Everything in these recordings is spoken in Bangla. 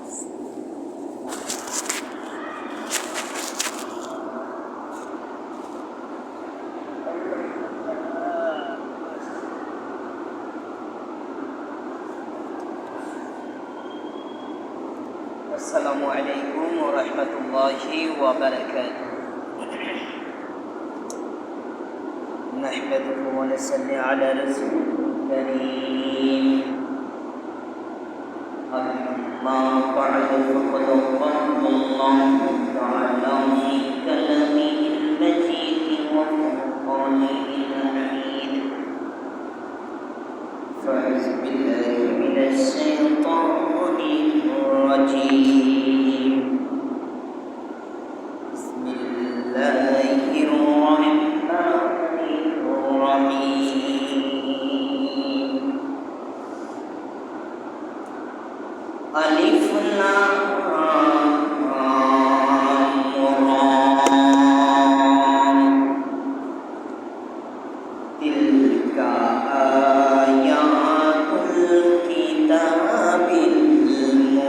السلام عليكم ورحمة الله وبركاته. نحمده ونصلي على رسول الكريم. أما بعد فقد قال الله تعالى في كلامه المجيد وفرقانه الحميد. فأعوذ بالله من الشيطان الرجيم. بسم الله الرحمن الرحيم. ألف لام تلك آيات الكتاب المبين.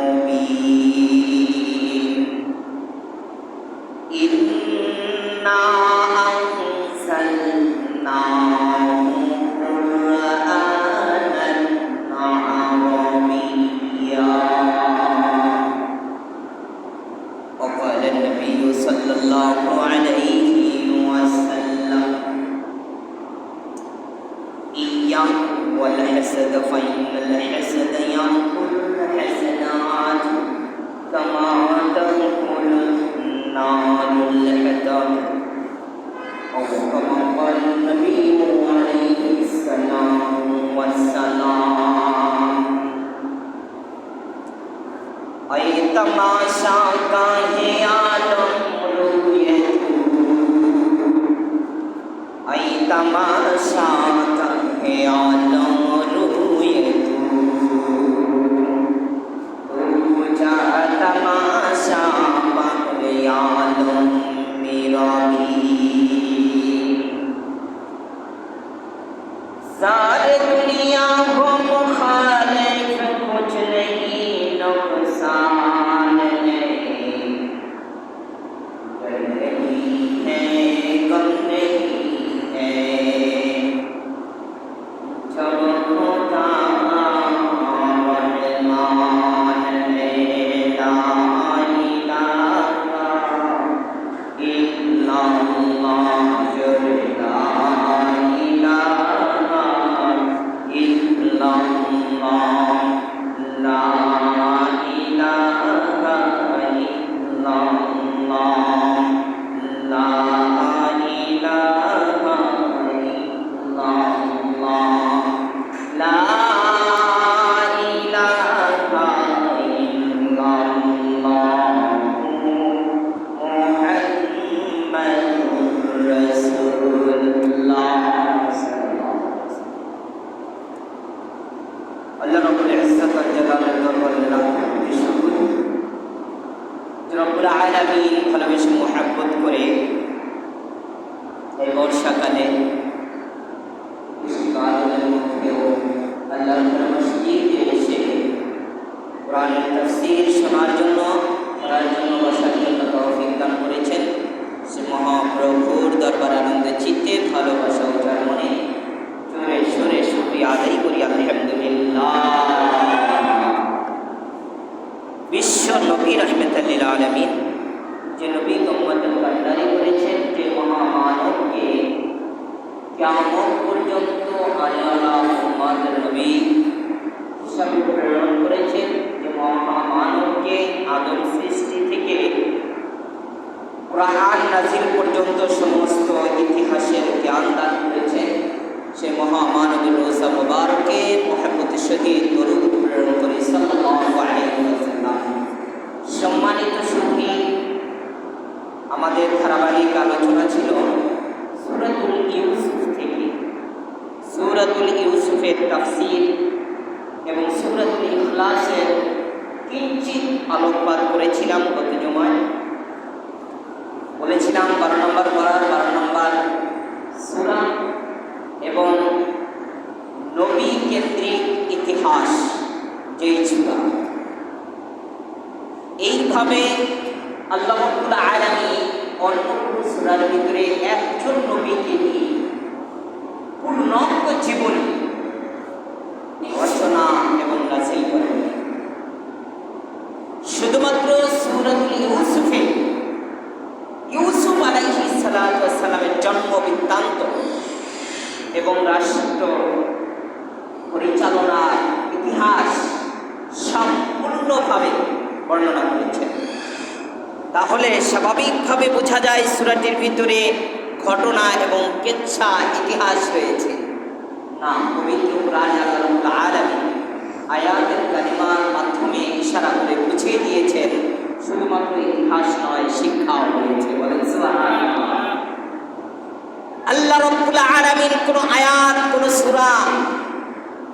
إنا أنزلناه قرآنا عربيا. وقال النبي صلى الله عليه وسلم: إياكم والحسد فإن الحسد يأكل الحسنات كما تأكل النار الحطب، أو كما قال النبي عليه الصلاة والسلام. أي تماشا کا ہے عالم رویت، أي تماشا کا ہے عالم رویت، روجا تماشا بغل عالم میرا بھی. سارے دنیا کو مخالف کچھ نہیں، نقصان نہیں، ڈر نہیں ہے، غم نہیں ہے، جب خدا رحمان ہے. لا الہ الا اللہ، لا الہ الا اللہ، لا إله إلا الله، لا إله إلا الله، لا إله إلا الله، محمد رسول الله. আল্লাহ রাব্বুল ইজ্জত ওয়াল জালালের দরবারে লাখো কোটি শুকর যে রব্বুল আলামিন ভালোবেসে মুহাব্বত করে এই বর্ষাকালে বৃষ্টিকালের মধ্যেও আল্লাহর মসজিদে এসে কোরআনের তাফসীর শোনার জন্য, পড়ার জন্য, বসার জন্য তৌফিক দান করেছেন। সে মহাপ্রভুর দরবারে আনন্দে চিত্তে ভালোবাসা উজাড় মনে জোরে সোরে শুকরিয়া আদায় করি আলহামদুলিল্লাহ। বিশ্ব নবী রাহমাতুল লিল আলামিন, যে নবী উম্মতের কান্ডারি করেছেন, যে মহামানবকে কিয়ামত পর্যন্ত আয়ালা উম্মতের নবী হিসাবে প্রেরণ করেছেন, যে মহামানবকে আদম সৃষ্টি থেকে কোরআন নাজিল পর্যন্ত সমস্ত ইতিহাসের জ্ঞান দান করেছেন, সে মহামানবের রোজা মুবারকে মুহাব্বতের সহিত দরুদ প্রেরণ করে সাল্লাল্লাহু আলাইহি ওয়াসাল্লাম। সম্মানিত সুধী, আমাদের ধারাবাহিক আলোচনা ছিল সূরাতুল ইউসুফ থেকে। সূরাতুল ইউসুফের তাফসীর এবং সূরাতুল ইখলাসের কিঞ্চিত আলোকপাত করেছিলাম গত জুমায়। বলেছিলাম 12 নম্বর পারার 12 নম্বর সূরা এবং নবী কেন্দ্রিক ইতিহাস যেই সূরা, স্বাভাবিকভাবে আল্লাহ রাব্বুল আলামিন অন্য কোনো সূরার ভিতরে একজন নবীকে নিয়ে পূর্ণাঙ্গ জীবনী রচনা এবং নাযিল করেন। শুধুমাত্র সূরাতুল ইউসুফে ইউসুফ আলাইহিস সালাতু ওয়াস সালামের জন্ম বৃত্তান্ত এবং রাষ্ট্র পরিচালনার ইতিহাস সম্পূর্ণভাবে বর্ণনা করেছেন। তাহলে স্বাভাবিকভাবে বোঝা যায় সূরাটির ভিতরে ঘটনা এবং কেচ্ছা ইতিহাস রয়েছে না। পবিত্র কোরআনে আল্লাহ রাব্বুল আলামিন আয়াতের কালিমার মাধ্যমে ইশারা করে বুঝিয়ে দিয়েছেন শুধুমাত্র ইতিহাস নয়, শিক্ষাও রয়েছে। বলেন সুবহানাল্লাহ। আল্লাহ রাব্বুল আলামিন কোনো আয়াত, কোনো সূরা,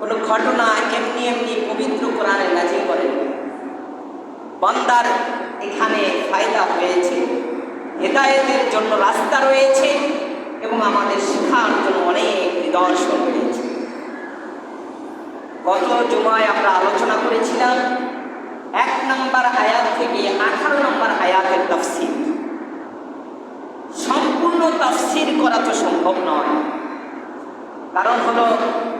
কোনো ঘটনা এমনি এমনি পবিত্র কোরআনে নাযিল করেন। বান্দার এখানে ফায়দা হয়েছে, হেদায়েতের জন্য রাস্তা রয়েছে এবং আমাদের শেখার জন্য অনেক নিদর্শন রয়েছে। গত জুমায় আমরা আলোচনা করেছিলাম 1 নম্বর আয়াত থেকে 18 নম্বর আয়াতের তাফসীর। সম্পূর্ণ তাফসীর করা তো সম্ভব নয়, কারণ হলো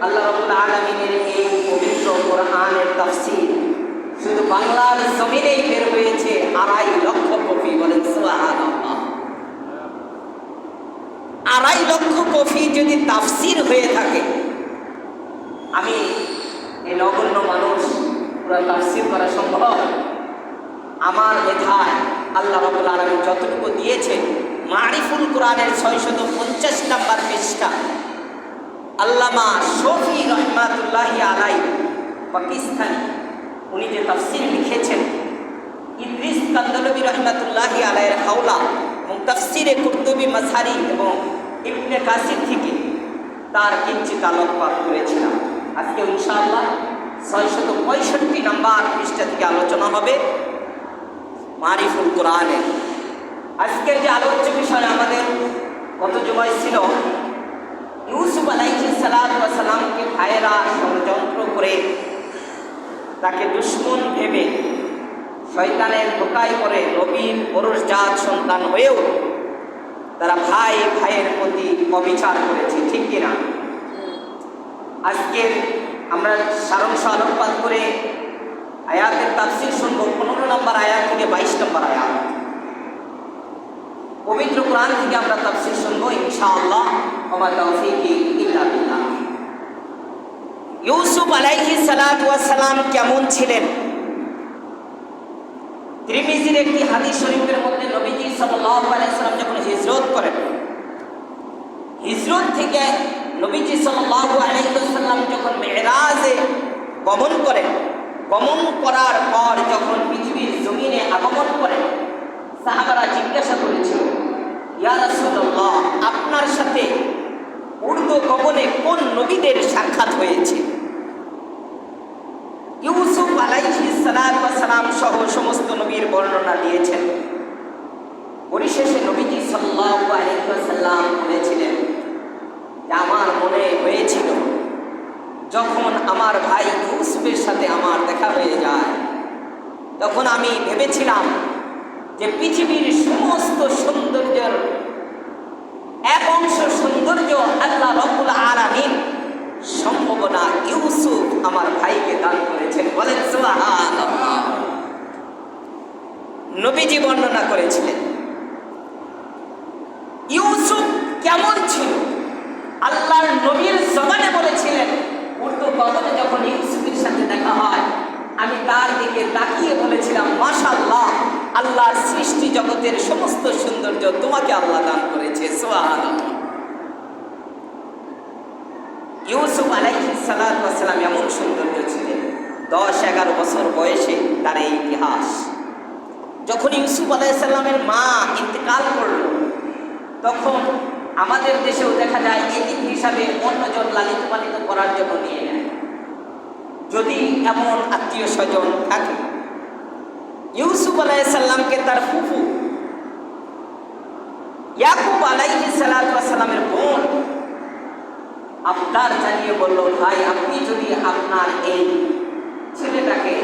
আল্লাহ রাব্বুল আলামিনের এই পবিত্র কোরআনের তাফসীর শুধু বাংলার জমিনেই বের হয়েছে 2.5 লক্ষ কপি। বলেন সুবহানাল্লাহ। 2.5 লক্ষ কপি যদি তাফসীর হয়ে থাকে, আমি এই নগণ্য মানুষ পুরো তাফসীর করা সম্ভব? আমার মেধায় আল্লাহ রাব্বুল আলামিন যতটুকু দিয়েছেন, মারিফুল কোরআনের 650 নম্বর পৃষ্ঠা আল্লামা শফি রহমাতুল্লাহি আলাইহি পাকিস্তানি উনি যে তাফসীর লিখেছেন, ইদ্রিস কান্দলবি রহমাতুল্লাহি আলাইহির হাওলা এবং তাফসীরে কুরতুবী মাঝারি এবং ইবনে কাসির থেকে তার কিঞ্চিত আলোকপাত করেছিলাম। আজকে ইনশাআল্লাহ 665 নম্বর পৃষ্ঠা থেকে আলোচনা হবে মারিফুল কোরআনের। আজকের যে আলোচ্য বিষয় আমাদের গত জুমায় ছিল ইউসুফ আলাইহিস সালাতু ওয়াস সালামকে ভাইয়েরা ষড়যন্ত্র করে তাকে দুশমন ভেবে শয়তানের ধোঁকায় পড়ে নবীর পুরুষজাত সন্তান হয়েও তারা ভাই ভাইয়ের প্রতি অবিচার করেছে, ঠিক কিনা? আজকে আমরা সারাংশ আলোকপাত করে আয়াতের তাফসীর শুনব 15 নম্বর আয়াত থেকে 22 নম্বর আয়াত। পবিত্র কোরআন থেকে আমরা তাফসীর শুনব ইনশাআল্লাহ। ওয়া তাওফীকি ইল্লা বিল্লাহ। ইউসুফ আলাইহিস সালাতু ওয়াস সালাম কেমন ছিলেন? তিরমিজির একটি হাদিস শরীফের মধ্যে নবীজি সাল্লাল্লাহু আলাইহি সাল্লাম যখন হিজরত করেন, হিজরত থেকে নবীজি সাল্লাল্লাহু আলাইহি ওয়াসাল্লাম যখন মেরাজে গমন করেন, গমন করার পর যখন পৃথিবীর জমিনে আগমন করেন, সাহাবারা জিজ্ঞাসা করেছিল, ইয়া রাসূলুল্লাহ, আপনার সাথে উর্দু গমনে কোন নবীদের সাক্ষাৎ হয়েছে? ইউসুফ আলাইহিস সালাতু ওয়াস সালাম সহ সমস্ত নবীর বর্ণনা দিয়েছেন। পরিশেষে নবীজি সাল্লাল্লাহু আলাইহি ওয়াসাল্লাম বলেছিলেন যে আমার মনে হয়েছিল যখন আমার ভাই ইউসুফের সাথে আমার দেখা হয়ে যায়, তখন আমি ভেবেছিলাম যে পৃথিবীর সমস্ত সৌন্দর্যের এক অংশ সৌন্দর্য আল্লাহ রাব্বুল আলামিন সম্ভাবনা ইউসুফ আমার ভাইকে দান করেছেন। বলেন সুবহানাল্লাহ। নবীজি বর্ণনা করেছিলেন ইউসুফ কেমন ছিল। আল্লাহর নবীর জবানে বলেছিলেন, উর্দু গগনে যখন ইউসুফের সাথে দেখা হয়, আমি তার দিকে তাকিয়ে বলেছিলাম, মাশাআল্লাহ, আল্লাহর সৃষ্টি জগতের সমস্ত সৌন্দর্য তোমাকে আল্লাহ দান করেছে। সুবহানাল্লাহ। ইউসুফ আলাইহিস সালাতু ওয়াস সালাম এমন সৌন্দর্য ছিলেন, 10-11 বছর বয়সে তার এই ইতিহাস। যখন ইউসুফ আলাইহিস সালামের মা ইন্তেকাল করল, তখন আমাদের দেশেও দেখা যায় এতিম হিসাবে অন্যজন লালিত পালিত করার জন্য নিয়ে নেয়, যদি এমন আত্মীয় স্বজন থাকে। ইউসুফ আলাইহিস সালামকে তার ফুফু ইয়াকুব আলাইহিস সালাতু ওয়াস সালামের বোন আবদার জানিয়ে বলল, ভাই, আপনি যদি আপনার এই ছেলেটাকে,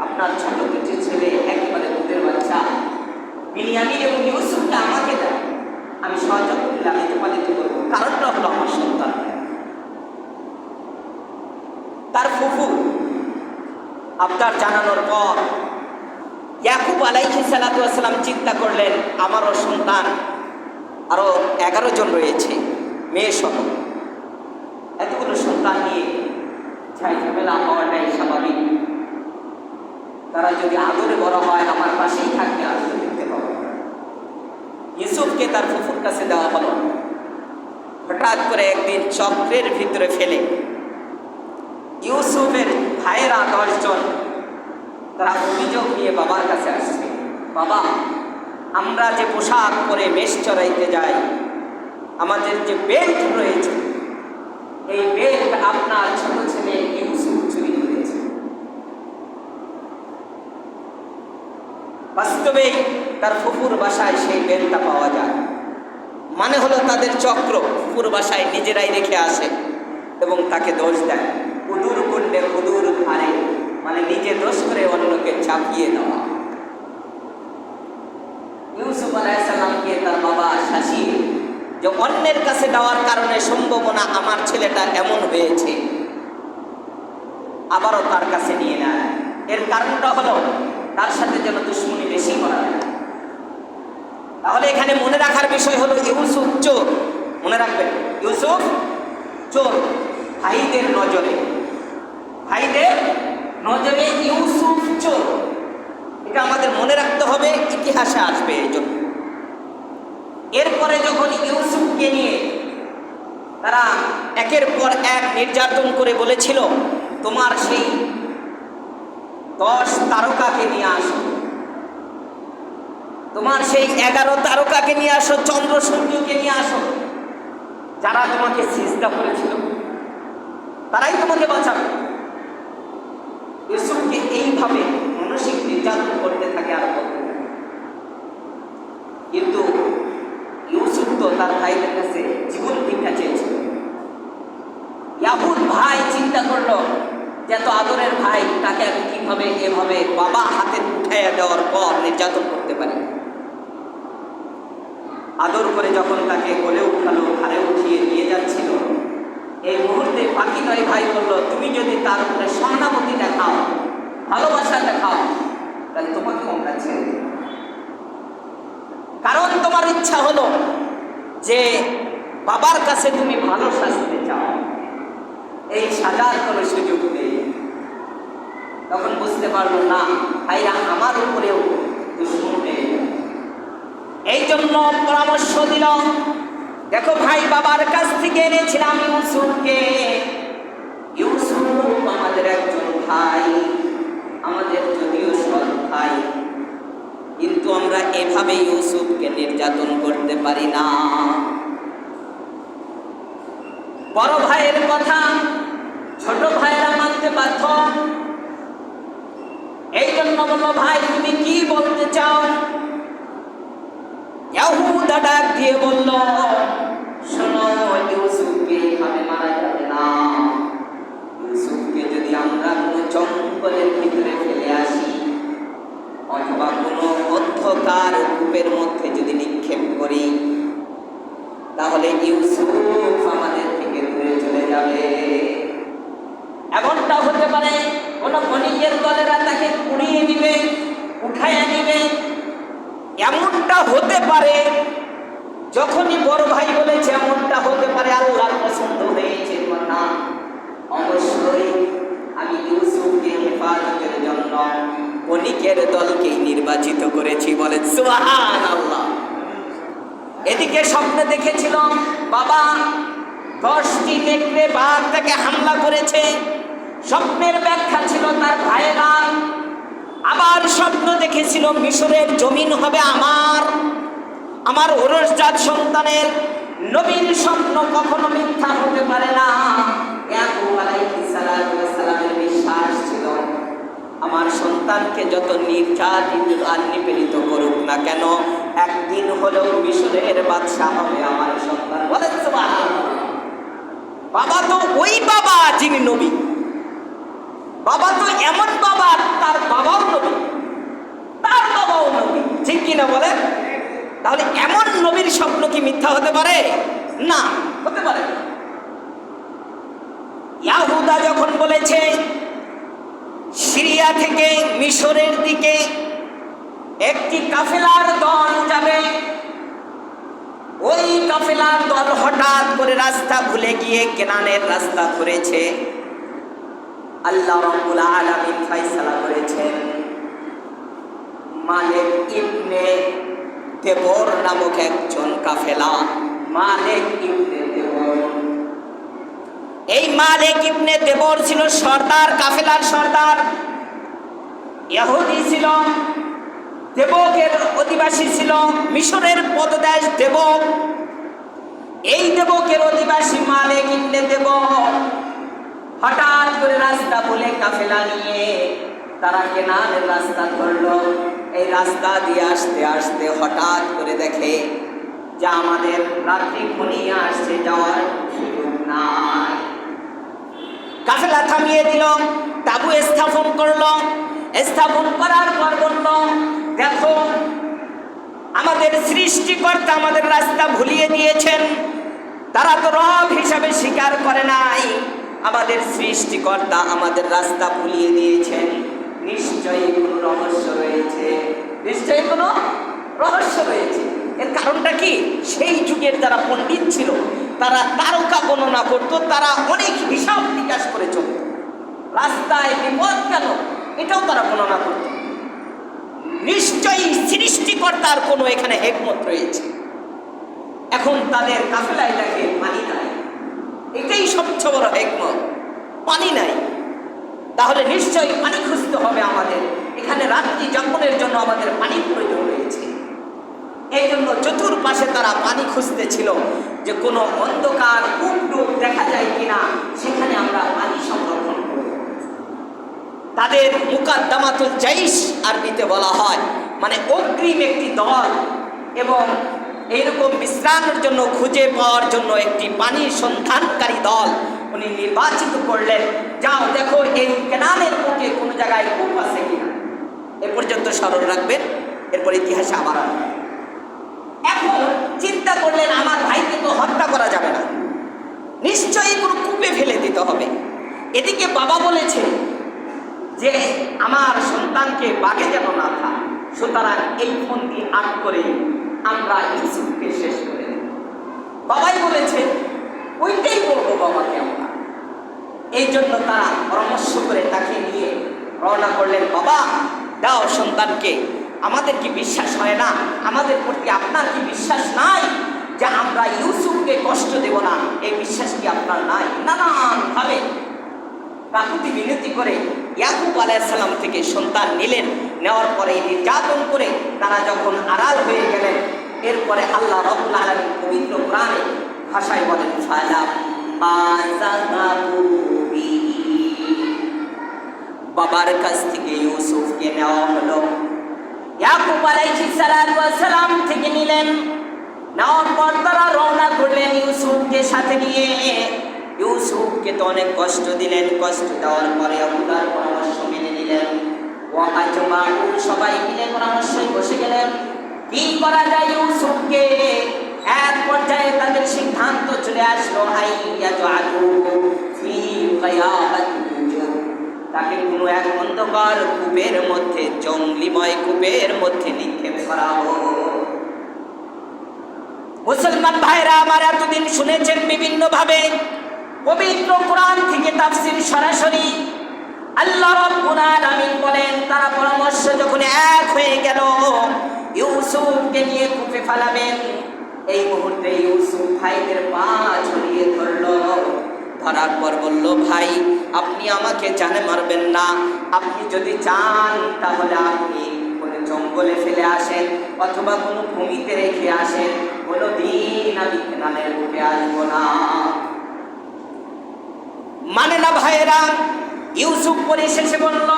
আপনার ছোট কিছু ছেলে একেবারে দুধের বাচ্চা বাচ্চা বিনিয়ামিন এবং ইউসুফকে আমাকে দেয়, আমি সযত্নে লালিত পালিত করবো। কারণটা হলো আমার সন্তান। তার ফুফু আবদার জানানোর পর ইয়াকুব আলাইহিস সালাতু ওয়াস সালাম চিন্তা করলেন, আমারও সন্তান আরো 11 জন রয়েছে, মেয়ে সহ। এতগুলো সন্তান নিয়ে ঝাই ঝামেলা হওয়াটাই স্বাভাবিক। তারা যদি আদরে বড় হয় আমার পাশেই থাকবে, আদরে দেখতে পাবো। ইউসুফকে তার ফুফুর কাছে দেওয়া হলো। হঠাৎ করে একদিন চক্রের ভিতরে ফেলে ইউসুফের ভাইয়েরা 10 জন তারা অভিযোগ নিয়ে বাবার কাছে আসছে, বাবা আমরা যে পোশাক পরে মেষ চড়াইতে যাই, আমাদের যে বেল্ট রয়েছে, এই বেল্ট আপনার ছোট ছেলে ইউসুফ চুরি করেছে। বাস্তবে তার ফুফুর বাসায় সেই বেল্টটা পাওয়া যায়। মানে হলো তাদের চক্র ফুফুর বাসায় নিজেরাই রেখে আসে এবং তাকে দোষ দেয়। উদুর কুণ্ডে উদুর ধারে, মানে নিজে দোষ করে অন্যকে চাপিয়ে দেওয়া। ইউসুফ আলাইহিস সালামকে তার বাবা শাসিয়ে যে অন্যের কাছে দেওয়ার কারণে সম্ভাবনা আমার ছেলেটা এমন হয়েছে, আবারও তার কাছে নিয়ে নেয়। এর কারণটা হলো তার সাথে যেন দুশ্মনী বেশি করা যায়। তাহলে এখানে মনে রাখার বিষয় হলো ইউসুফ চোর। মনে রাখবেন, ইউসুফ চোর ভাইদের নজরে, ভাইদের নজরে ইউসুফ চোর। এটা আমাদের মনে রাখতে হবে, ইতিহাসে আসবে এই জন্য। এরপরে যখন ইউসুফকে নিয়ে তারা একের পর এক নির্যাতন করে বলেছিল, তোমার সেই 10 তারকাকে নিয়ে আসো, তোমার সেই 11 তারকাকে নিয়ে আসো, চন্দ্র সূর্যকে নিয়ে আসো, যারা তোমাকে সিজদা করেছিল তারাই তোমাকে বাঁচাবে। ইউসুফকে এইভাবে মানসিক নির্যাতন করতে থাকে আর করতে থাকে। কিন্তু ইউসুফ তো তার ভাইদের কাছে জীবন ভিক্ষা চেয়েছিল। ইয়াকুব ভাই চিন্তা করলো যে এত আদরের ভাই, তাকে আমি কিভাবে এভাবে বাবা হাতে উঠাইয়া দেওয়ার পর নির্যাতন করতে পারি। আদর করে যখন তাকে কোলে উঠালো, ঘাড়ে উঠিয়ে নিয়ে যাচ্ছিল, এই মুহূর্তে বাকি 9 ভাই বললো, তুমি যদি তার উপরে সহানুভূতি দেখাও, ভালোবাসা দেখাও, তাহলে তোমাকে আমরা ছেড়ে দেব। কারণ তোমার ইচ্ছা হলো যে বাবার কাছে তুমি ভালো শাস্তি চাও, এই সাজার কোনো সুযোগ নেই। তখন বুঝতে পারলো না, ভাইরা আমার উপরেও দুশ্মন নেই। এই জন্য পরামর্শ দিল, দেখো ভাই, বাবার কাছ থেকে এনেছিলাম ইউসুফকে। ইউসুফ আমাদের একজন ভাই, আমাদের যদিও সৎ ভাই, কিন্তু আমরা এভাবে ইউসুফকে নির্যাতন করতে পারি না। বড় ভাইয়ের কথা ছোট ভাইয়েরা মানতে বাধ্য। এই জন্য বলল, ভাই তুমি কি বলতে চাও? ইয়াহুদা ডাক দিয়ে বলল, শোনো, ইউসুফকে এভাবে মারা যাবে না। ইউসুফকে যদি আমরা কোনো জঙ্গলের ভিতরে ফেলে আসি অথবা কোনো অন্ধকার কূপের মধ্যে যদি নিক্ষেপ করি, তাহলে ইউসুফ আমাদের থেকে দূরে চলে যাবে। এমনটা হতে পারে কোনো বণিকের দলেরা তাকে কুড়িয়ে দিবে, উঠাইয়া নিবে। এমনটা হতে পারে। যখনই বড় ভাই বলেছে এমনটা হতে পারে, আল্লাহর পছন্দ হয়েছে না, অবশ্যই আমি ইউসুফকে হেফাজতের জন্য বণিকের দলকেই নির্বাচিত করেছি। বলে সুবহানাল্লাহ। এদিকে স্বপ্নে দেখেছিল বাবা 10টি নেকড়ে বাঘ তাকে হামলা করেছে। স্বপ্নের ব্যাখ্যা ছিল তার ভাইয়েরা। আবার স্বপ্ন দেখেছিল মিশরের জমিন হবে আমার ওরসজাত সন্তানের। নবীর স্বপ্ন কখনো মিথ্যা হতে পারে না। ইয়াকুব আলাইহিস সালামের বিশ্বাস ছিল, আমার সন্তানকে যত নির্যাতিত আর নিপীড়িত করুক না কেন, একদিন হলেও মিশরের বাদশা হবে আমার সন্তান। বলেন সুবহানাল্লাহ। বাবা তো ওই বাবা যিনি নবী, বাবা তো এমন বাবা, তার বাবাও নবী, তার বাবাও নবী। কিনা বলেন? তাহলে এমন নবীর স্বপ্ন কি মিথ্যা হতে পারে? না, হতে পারে না। ইয়াহুদা যখন বলেছে সিরিয়া থেকে মিশরের দিকে একটি কাফেলার দল যাবে, ওই কাফেলার দল হঠাৎ করে রাস্তা ভুলে গিয়ে কেনানের রাস্তা ধরেছে। আল্লাহ রাব্বুল আলামিন ফয়সালা করেছেন মালিক ইবনে দেবর নামক একজন কাফেলা, মালিক ইবনে দেবর। এই মালিক ইবনে দেবর ছিল সর্দার, কাফেলার সর্দার। ইহুদি ছিল, দেবকের অধিবাসী ছিল, মিশরের পদদেশ দেবক। এই দেবকের অধিবাসী মালিক ইবনে দেবর হঠাৎ করে রাস্তা বলে কাফেলা নিয়ে তারা কেনানের রাস্তা ধরলো। এই রাস্তা দিয়ে আসতে আসতে হঠাৎ করে দেখে যে আমাদের রাত্রি ঘনিয়ে আসছে, যাওয়ার সুযোগ নাই। কাফেলা থামিয়ে দিল, তাবু স্থাপন করলো। স্থাপন করার পর বলল, দেখো আমাদের সৃষ্টিকর্তা আমাদের রাস্তা ভুলিয়ে দিয়েছেন। তারা তো রব হিসাবে স্বীকার করে নাই, আমাদের সৃষ্টিকর্তা আমাদের রাস্তা ভুলিয়ে দিয়েছেন। নিশ্চয়ই কোনো রহস্য রয়েছে, নিশ্চয়ই কোনো রহস্য রয়েছে। এর কারণটা কি? সেই যুগের যারা পণ্ডিত ছিল তারা তারকা গণনা করতো, তারা অনেক হিসাব নিকাশ করে চলত। রাস্তায় বিপদ কেন এটাও তারা গণনা করত। নিশ্চয়ই সৃষ্টিকর্তার কোনো এখানে হিকমত রয়েছে। এখন তাদের কাফেলায় দেখে পানি নাই, এটাই সবচেয়ে বড় হিকমত। পানি নাই, তাহলে নিশ্চয়ই পানি খুঁজতে হবে আমাদের। এখানে রাত্রি যাপনের জন্য আমাদের পানির প্রয়োজন রয়েছে। এই জন্য চতুর্পাশে তারা পানি খুঁজতেছিল যে কোনো অন্ধকার কূপ দেখা যায় কিনা, সেখানে আমরা পানি সংরক্ষণ করব। তাদের মুকাদ্দামাতুল জাইশ আরবিতে বলা হয়, মানে অগ্রিম একটি দল, এবং এইরকম বিশ্রামের জন্য খুঁজে পাওয়ার জন্য একটি পানির সন্ধানকারী দল উনি নির্বাচিত করলেন। যাও দেখো এই কেনানের বুকে কোনো জায়গায় কূপ আছে কিনা। এ পর্যন্ত স্মরণ রাখবেন, এরপর ইতিহাসে আবার আসবে। এখন চিন্তা করলেন আমার ভাইকে তো হত্যা করা যাবে না, নিশ্চয়ই কোনো কূপে ফেলে দিতে হবে। এদিকে বাবা বলেছে যে আমার সন্তানকে বাগে যেন না খায়, সুতরাং এই ফন্দি আট করে আমরা ইউসুফকে শেষ করে দেব। বাবাই বলেছে ওইটাই বলবো বাবাকে আমরা। এই জন্য তারা পরামর্শ করে তাকে নিয়ে রওনা করলেন। বাবা দাও সন্তানকে, আমাদের কি বিশ্বাস হয় না? আমাদের প্রতি আপনার কি বিশ্বাস নাই যে আমরা ইউসুফকে কষ্ট দেব না? এই বিশ্বাস কি আপনার নাই? নানানভাবে কাকুতি মিনতি করে ইয়াকুব আলাইহিস সালাম থেকে সন্তান নিলেন। নেওয়ার পরে নির্যাতন করে তারা যখন আড়াল হয়ে গেলেন, এরপরে আল্লাহ রাব্বুল আলামিন পবিত্র কোরআনে ভাষায় বলেন, বাবার কাছ থেকে ইউসুফকে নেওয়া হলো। ইয়াকুব আলাইহিস সালাম থেকে নিলেন। নেওয়ার পর তারা রওনা করলেন ইউসুফকে সাথে নিয়ে। ইউসুফকে তো অনেক কষ্ট দিলেন, কষ্ট দেওয়ার পরে আবুদার পরামর্শ মেনে নিলেন। সবাই মিলে পরামর্শে বসে গেলেন কি করা যায় ইউসুফকে। এক পর্যায়ে তাদের সিদ্ধান্ত চলে আসলো, তাকে কোনো এক অন্ধকার কূপের মধ্যে, জঙ্গলিময় কূপের মধ্যে নিক্ষেপ করা হোক। মুসলমান ভাইরা আমার, এতদিন শুনেছেন বিভিন্ন ভাবে পবিত্র কোরআন থেকে তাফসীর সরাসরি। আল্লাহ রাব্বুল আলামিন বলেন তারা পরামর্শ যখন এক হয়ে গেল ইউসুফকে নিয়ে কূপে ফেলাবেন, এই মুহূর্তে ইউসুফ ভাইদের পা ছড়িয়ে ধরল। ধরার পর বলল, ভাই আপনি আমাকে জানে মারবেন না, আপনি যদি চান তাহলে আপনি কোনো জঙ্গলে ফেলে আসেন অথবা কোনো ভূমিতে রেখে আসেন, কোনো দিন আমি কেনানের বুকে আসবো না। মানে না ভাইয়েরা, ইউসুফ পরিশেষে বলল,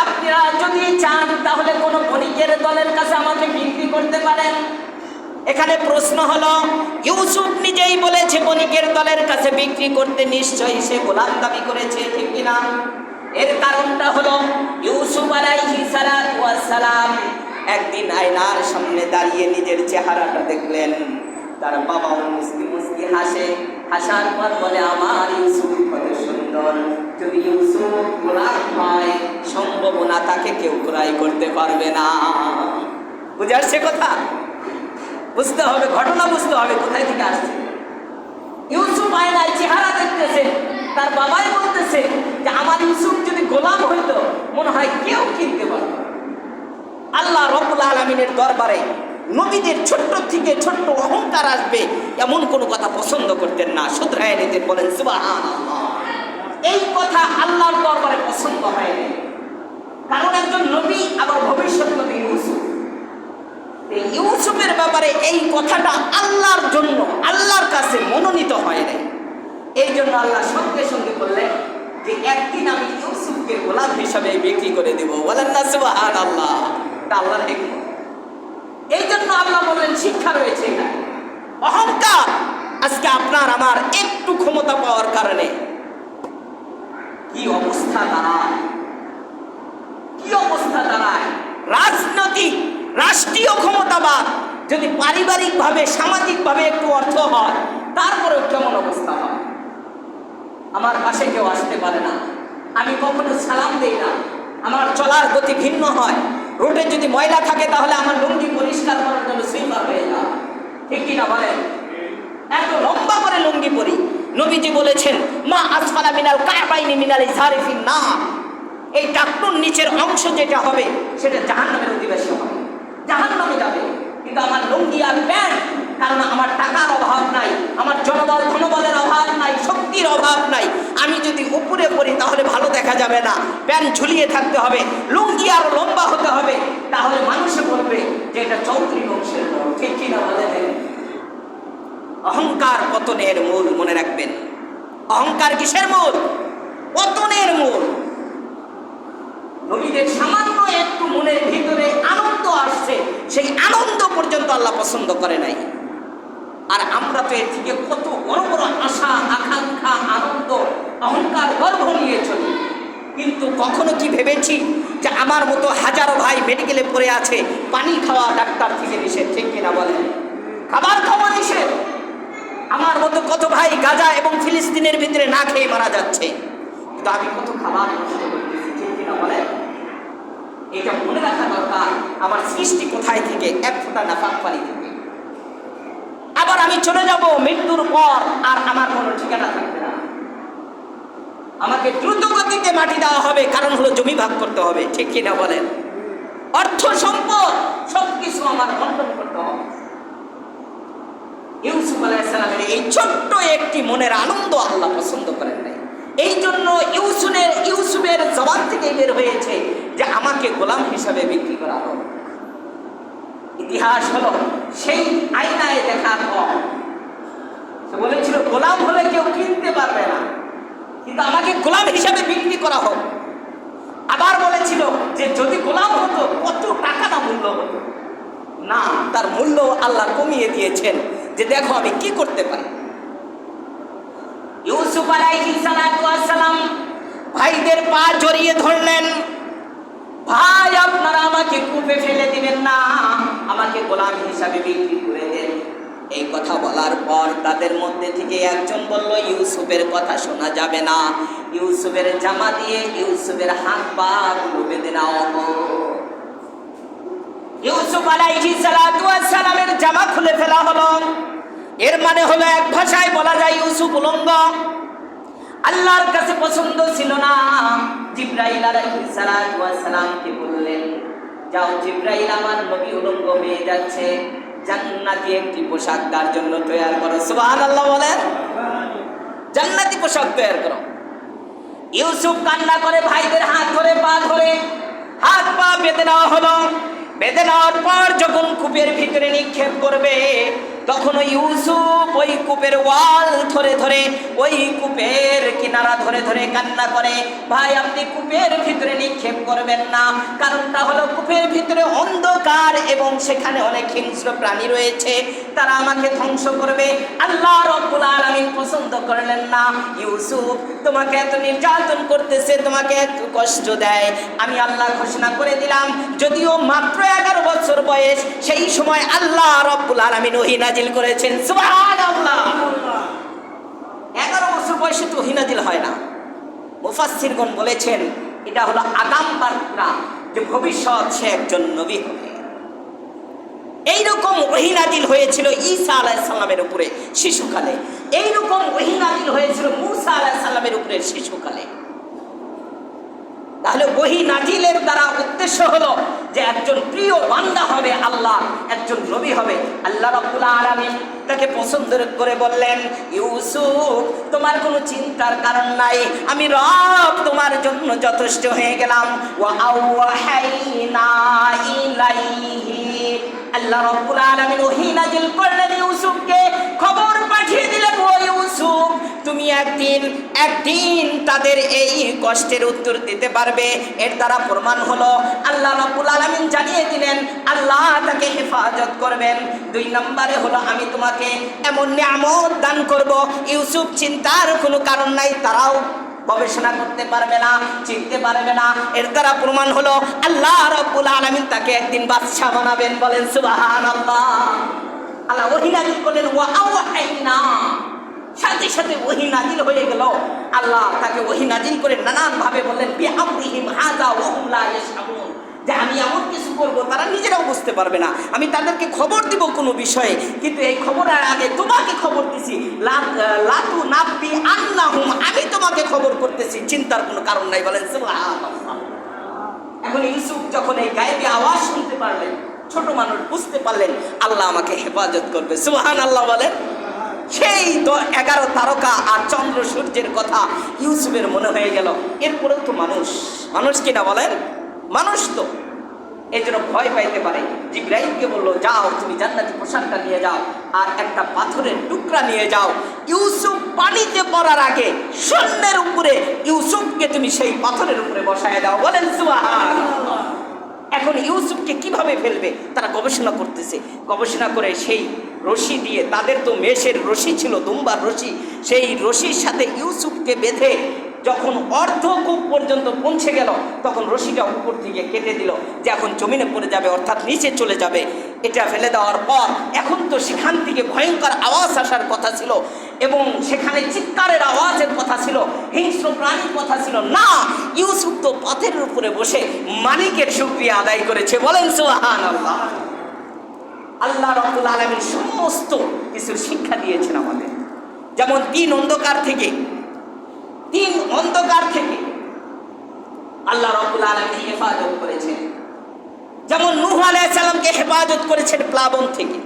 আপনারা যদি চান তাহলে কোনো বণিকের দলের কাছে আমাকে বিক্রি করতে পারেন। এখানে প্রশ্ন হলো, ইউসুফ নিজেই বলেছে বণিকের দলের কাছে বিক্রি করতে, নিশ্চয়ই সে গোলাম দাবি করেছে, ঠিক কিনা? এর কারণটা হলো ইউসুফ আলাইহিস সালাম একদিন আয়নার সামনে দাঁড়িয়ে নিজের চেহারাটা দেখলেন। তার বাবাও মুস্কি মুস্কি হাসে, হাসার পর বলে, আমার ইউসুফ কত সুন্দর, যদি ইউসুফ গোলাম হয় সম্ভাবনা তাকে কেউ ক্রয় করতে পারবে না। বুঝে আসছে কথা? বুঝতে হবে, ঘটনা বুঝতে হবে কোথায় থেকে আসছে। ইউসুফ আয়নায় চেহারা দেখতেছে, তার বাবাই বলতেছে যে আমার ইউসুফ যদি গোলাম হইতো মনে হয় কেউ কিনতে পারত। আল্লাহ রব্বুল আলামিনের দরবারে নবীদের ছোট্ট থেকে ছোট্ট অহংকার আসবে এমন কোনো কথা পছন্দ করতেন না। শুধরায় নিতেন, বলেন সুবহানাল্লাহ। এই কথা আল্লাহর দরবারে পছন্দ হয়নি, কারণ একজন নবী আবার ভবিষ্যৎ নবী ইউসুফ। ইউসুফের ব্যাপারে এই কথাটা আল্লাহর জন্য, আল্লাহর কাছে মনোনীত হয় নাই। এই জন্য আল্লাহ সঙ্গে সঙ্গে বললেন যে একদিন আমি ইউসুফকে গোলাম হিসাবে বিক্রি করে দেব। বলেন না সুবহানাল্লাহ। এটা আল্লাহর হিকমত। এই জন্য আল্লাহ বললেন শিক্ষা রয়েছে এটা। অহংকার আজকে আপনার আমার একটু ক্ষমতা পাওয়ার কারণে কি অবস্থা দাঁড়ায়, কি অবস্থা দাঁড়ায়। রাজনৈতিক রাষ্ট্রীয় ক্ষমতাবাদ যদি পারিবারিকভাবে সামাজিকভাবে একটু অর্থ হয় তারপরেও কেমন অবস্থা হয়। আমার পাশে কেউ আসতে পারে না, আমি কখনো সালাম দেই না, আমার চলার গতি ভিন্ন হয়। রোডে যদি ময়লা থাকে তাহলে আমার লুঙ্গি পরিষ্কার করার জন্য সুইপার হয়ে যায়, ঠিক কিনা বলেন? এত লম্বা করে লুঙ্গি পরি। নবীজি বলেছেন, মা আসফালা মিনাল কাবাইনি মিনাল ইজারি ফিন নার। এই টাকনুর নিচের অংশ যেটা হবে সেটা জাহান্নামের অধিবাসী হবে, জাহান্নামে যাবে। কিন্তু আমার লুঙ্গি আর প্যান্ট, কারণ আমার টাকার অভাব নাই, আমার জনবল ধনবলের অভাব নাই, শক্তির অভাব নাই। আমি যদি উপরে পড়ি তাহলে ভালো দেখা যাবে না, প্যান্ট ঝুলিয়ে থাকতে হবে, লুঙ্গি আরো লম্বা হতে হবে, তাহলে মানুষে বলবে যে এটা চৌধুরী বংশের লোক, ঠিক কিনা বলেন? অহংকার পতনের মূল, মনে রাখবেন। অহংকার কিসের মূল? পতনের মূল। নবীদের সামান্য একটু মনের ভিতরে আনন্দ আসছে, সেই আনন্দ পর্যন্ত আল্লাহ পছন্দ করে নাই। আর আমরা তো এর থেকে কত বড় বড় আশা আকাঙ্ক্ষা আনন্দ অহংকার গর্ব নিয়ে চলি। কিন্তু কখনো কি ভেবেছি যে আমার মতো হাজারো ভাই মেডিকেলে পড়ে আছে, পানি খাওয়া ডাক্তার থেকে নিষেধ, ঠিক কিনা বলেন? খাবার খাওয়া নিষেধ। আমার মতো কত ভাই গাজা এবং ফিলিস্তিনের ভিতরে না খেয়ে মারা যাচ্ছে, কিন্তু আমি কত খাবার নষ্ট করতেছি, ঠিক কিনা বলেন? এটা মনে রাখা দরকার, আমার সৃষ্টি কোথায় থেকে? এক ফোঁটা নাফাক পানি থেকে। আবার আমি চলে যাব মৃত্যুর পর, আর আমার কোনো ঠিকানা থাকবে না। আমাকে দ্রুত গতিতে মাটি দেওয়া হবে, কারণ হলো জমি ভাগ করতে হবে, ঠিক কিনা বলেন? অর্থ সম্পদ সবকিছু আমার বন্টন করতে হবে। ইউসুফ আলাইহিস সালামের এই ছোট্ট একটি মনের আনন্দ আল্লাহ পছন্দ করেন নাই। এই জন্য ইউসুফের জবান থেকে বের হয়েছে যে আমাকে গোলাম হিসাবে বিক্রি করা হোক। ইতিহাস হলো সেই আয়নায় দেখা পর সে বলেছিল গোলাম হলে কেউ কিনতে পারবে না, কিন্তু আমাকে গোলাম হিসাবে বিক্রি করা হোক। আবার বলেছিল যে যদি গোলাম হতো কত টাকা না মূল্য হতো না, তার মূল্য আল্লাহ কমিয়ে দিয়েছেন যে দেখো আমি কি করতে পারি। ইউসুফ আলাইহিস সালাম ভাইদের পা জড়িয়ে ধরলেন, ভাই আপনারা আমাকে কূপে ফেলে দিবেন না, আমাকে গোলাম হিসাবে বিক্রি করে দেন। এই কথা বলার পর তাদের মধ্যে থেকে একজন বলল, ইউসুফের কথা শোনা যাবে না, ইউসুফের জামা দিয়ে ইউসুফের হাত পা গুলো বেঁধে নাও। ইউসুফ আলাইহিস সালামের জামা খুলে ফেলা হলো। এর মানে হলো এক ভাষায় বলা যায় ইউসুফ উলঙ্গ। আল্লাহর কাছে পছন্দ ছিল না। জিবরাইল আলাইহিস সালামকে বললেন, যাও জিবরাইল, আমার নবী উলঙ্গ হয়ে যাচ্ছে, জান্নাতি একটি পোশাক তার জন্য তৈরি করো। সুবহানাল্লাহ বলেন, জান্নাতি পোশাক তৈরি করো। ইউসুফ কান্না করে ভাইদের হাত ধরে পা ধরে হাত পা বেঁধে নেওয়া হলো। বেঁধে নেওয়ার পর যখন কূপের ভিতরে নিক্ষেপ করবে, তখন ইউসুফ ওই কূপের ওয়াল ধরে ধরে, ওই কূপের কিনারা ধরে ধরে কান্না করে, ভাই আপনি কূপের ভিতরে নিক্ষেপ করবেন না, কারণটা হলো কূপের ভিতরে অন্ধকার এবং সেখানে অনেক হিংস্র প্রাণী রয়েছে, তারা আমাকে ধ্বংস করবে। আল্লাহ রাব্বুল আলামিন পছন্দ করলেন না। ইউসুফ তোমাকে এত নির্যাতন করতেছে, তোমাকে এত কষ্ট দেয়, আমি আল্লাহ ঘোষণা করে দিলাম, যদিও মাত্র 11 বছর বয়স, সেই সময় আল্লাহ রাব্বুল আলামিন ওহী নাজিল করেছেন। সুবহানাল্লাহ। 11 বছর বয়সে তো ওহী নাজিল হয় না। মুফাসসিরগণ বলেছেন এটা হলো আগাম বার্তা যে ভবিষ্যৎ সে একজন নবী হবে। এইরকম ওহী নাজিল হয়েছিল ঈসা আলাইহিস সালামের উপরে শিশুকালে, এইরকম ওহী নাজিল হয়েছিল মূসা আলাইহিস সালামের উপরে শিশুকালে। তাহলে ওহী নাজিলের দ্বারা উদ্দেশ্য হলো যে একজন প্রিয় বান্দা হবে, আল্লাহ একজন নবী হবে। আল্লাহ রাব্বুল আলামিন তাকে পছন্দ করে বললেন, ইউসুফ তোমার কোনো চিন্তার কারণ নাই, আমি রব তোমার জন্য যথেষ্ট হয়ে গেলাম। ওয়া আওহাইনা ইলাইহি, আল্লাহ রাব্বুল আলামিন ওহী নাজিল করলেন ইউসুফকে, খবর পাঠিয়ে দিলেন, ও ইউসুফ তুমি একদিন তাদের এই কষ্টের উত্তর দিতে পারবে। এর দ্বারা প্রমাণ হলো আল্লাহ রাব্বুল আলামিন জানিয়ে দিলেন আল্লাহ তাকে হেফাজত করবেন। 2 নম্বরে হলো আমি তোমাকে এমন নিয়ামত দান করব, ইউসুফ চিন্তার কোনো কারণ নাই, তারাও গবেষণা করতে পারবে না, চিনতে পারবে না। এর দ্বারা প্রমাণ হলো আল্লাহ রাব্বুল আলামিন তাকে একদিন বাদশা বানাবেন। বলেন সুবহানাল্লাহ। আল্লাহ ওহী নাজিল করলেন, ওয়া আওহাইনা, সাথে সাথে ওহী নাজিল হয়ে গেল। আল্লাহ তাকে ওহী নাজিল করে নানান ভাবে বললেন, বিআমরিহিম হাযা ওয়া হুম লা ইয়াশউরুন, যে আমি এমন কিছু করব তারা নিজেরাও বুঝতে পারবে না, আমি তাদেরকে খবর দিব কোনো বিষয়ে, কিন্তু এই খবরের আগে তোমাকে খবর দিছি, লাতু নাব্বি আন্নাহুম, আমি তোমাকে খবর করতেছি, চিন্তার কোনো কারণ নাই। বলেন সুবহানাল্লাহ। এখন ইউসুফ যখন এই গায়েবী আওয়াজ শুনতে পারলেন, ছোট মানুষ বুঝতে পারলেন আল্লাহ আমাকে হেফাজত করবে। সুবহানাল্লাহ বলেন। সেই 11 তারকা আর চন্দ্র সূর্যের কথা ইউসুফের মনে হয়ে গেল। এরপরেও তো মানুষ কিনা বলেন, মানুষ তো এই জন্য ভয় পাইতে পারে। জিবরাইলকে বললো, যাও তুমি জান্নাতি পোশাকটা নিয়ে যাও আর একটা পাথরের টুকরা নিয়ে যাও, ইউসুফ পানিতে পড়ার আগে শূন্যের উপরে ইউসুফকে তুমি সেই পাথরের উপরে বসায় দাও। বলেন সুবহানাল্লাহ। এখন ইউসুফকে কিভাবে ফেলবে তারা গবেষণা করতেছে। গবেষণা করে সেই রশি দিয়ে, তাদের তো মেষের রশি ছিল, দুম্বার রশি, সেই রশির সাথে ইউসুফকে বেঁধে যখন অর্ধকূপ পর্যন্ত পৌঁছে গেল, তখন রশিটা উপর থেকে কেটে দিল, যে এখন জমিনে পড়ে যাবে, অর্থাৎ নিচে চলে যাবে। এটা ফেলে দেওয়ার পর এখন তো সেখান থেকে ভয়ঙ্কর আওয়াজ আসার কথা ছিল এবং সেখানে চিৎকারের আওয়াজের কথা ছিল, হিংস্র প্রাণীর কথা ছিল না, ইউসুফ তো পথের উপরে বসে মালিকের শুকরিয়া আদায় করেছে। বলেন সুবহানাল্লাহ। আল্লাহ রাব্বুল আলামিন সমস্ত কিছু শিক্ষা দিয়েছেন আমাদের। যেমন 3 অন্ধকার থেকে আল্লাহ রাব্বুল আলামিন হেফাজত করেছেন। যেমন নূহ আলাইহিস সালামকে হেফাজত করেছেন প্লাবন থেকে,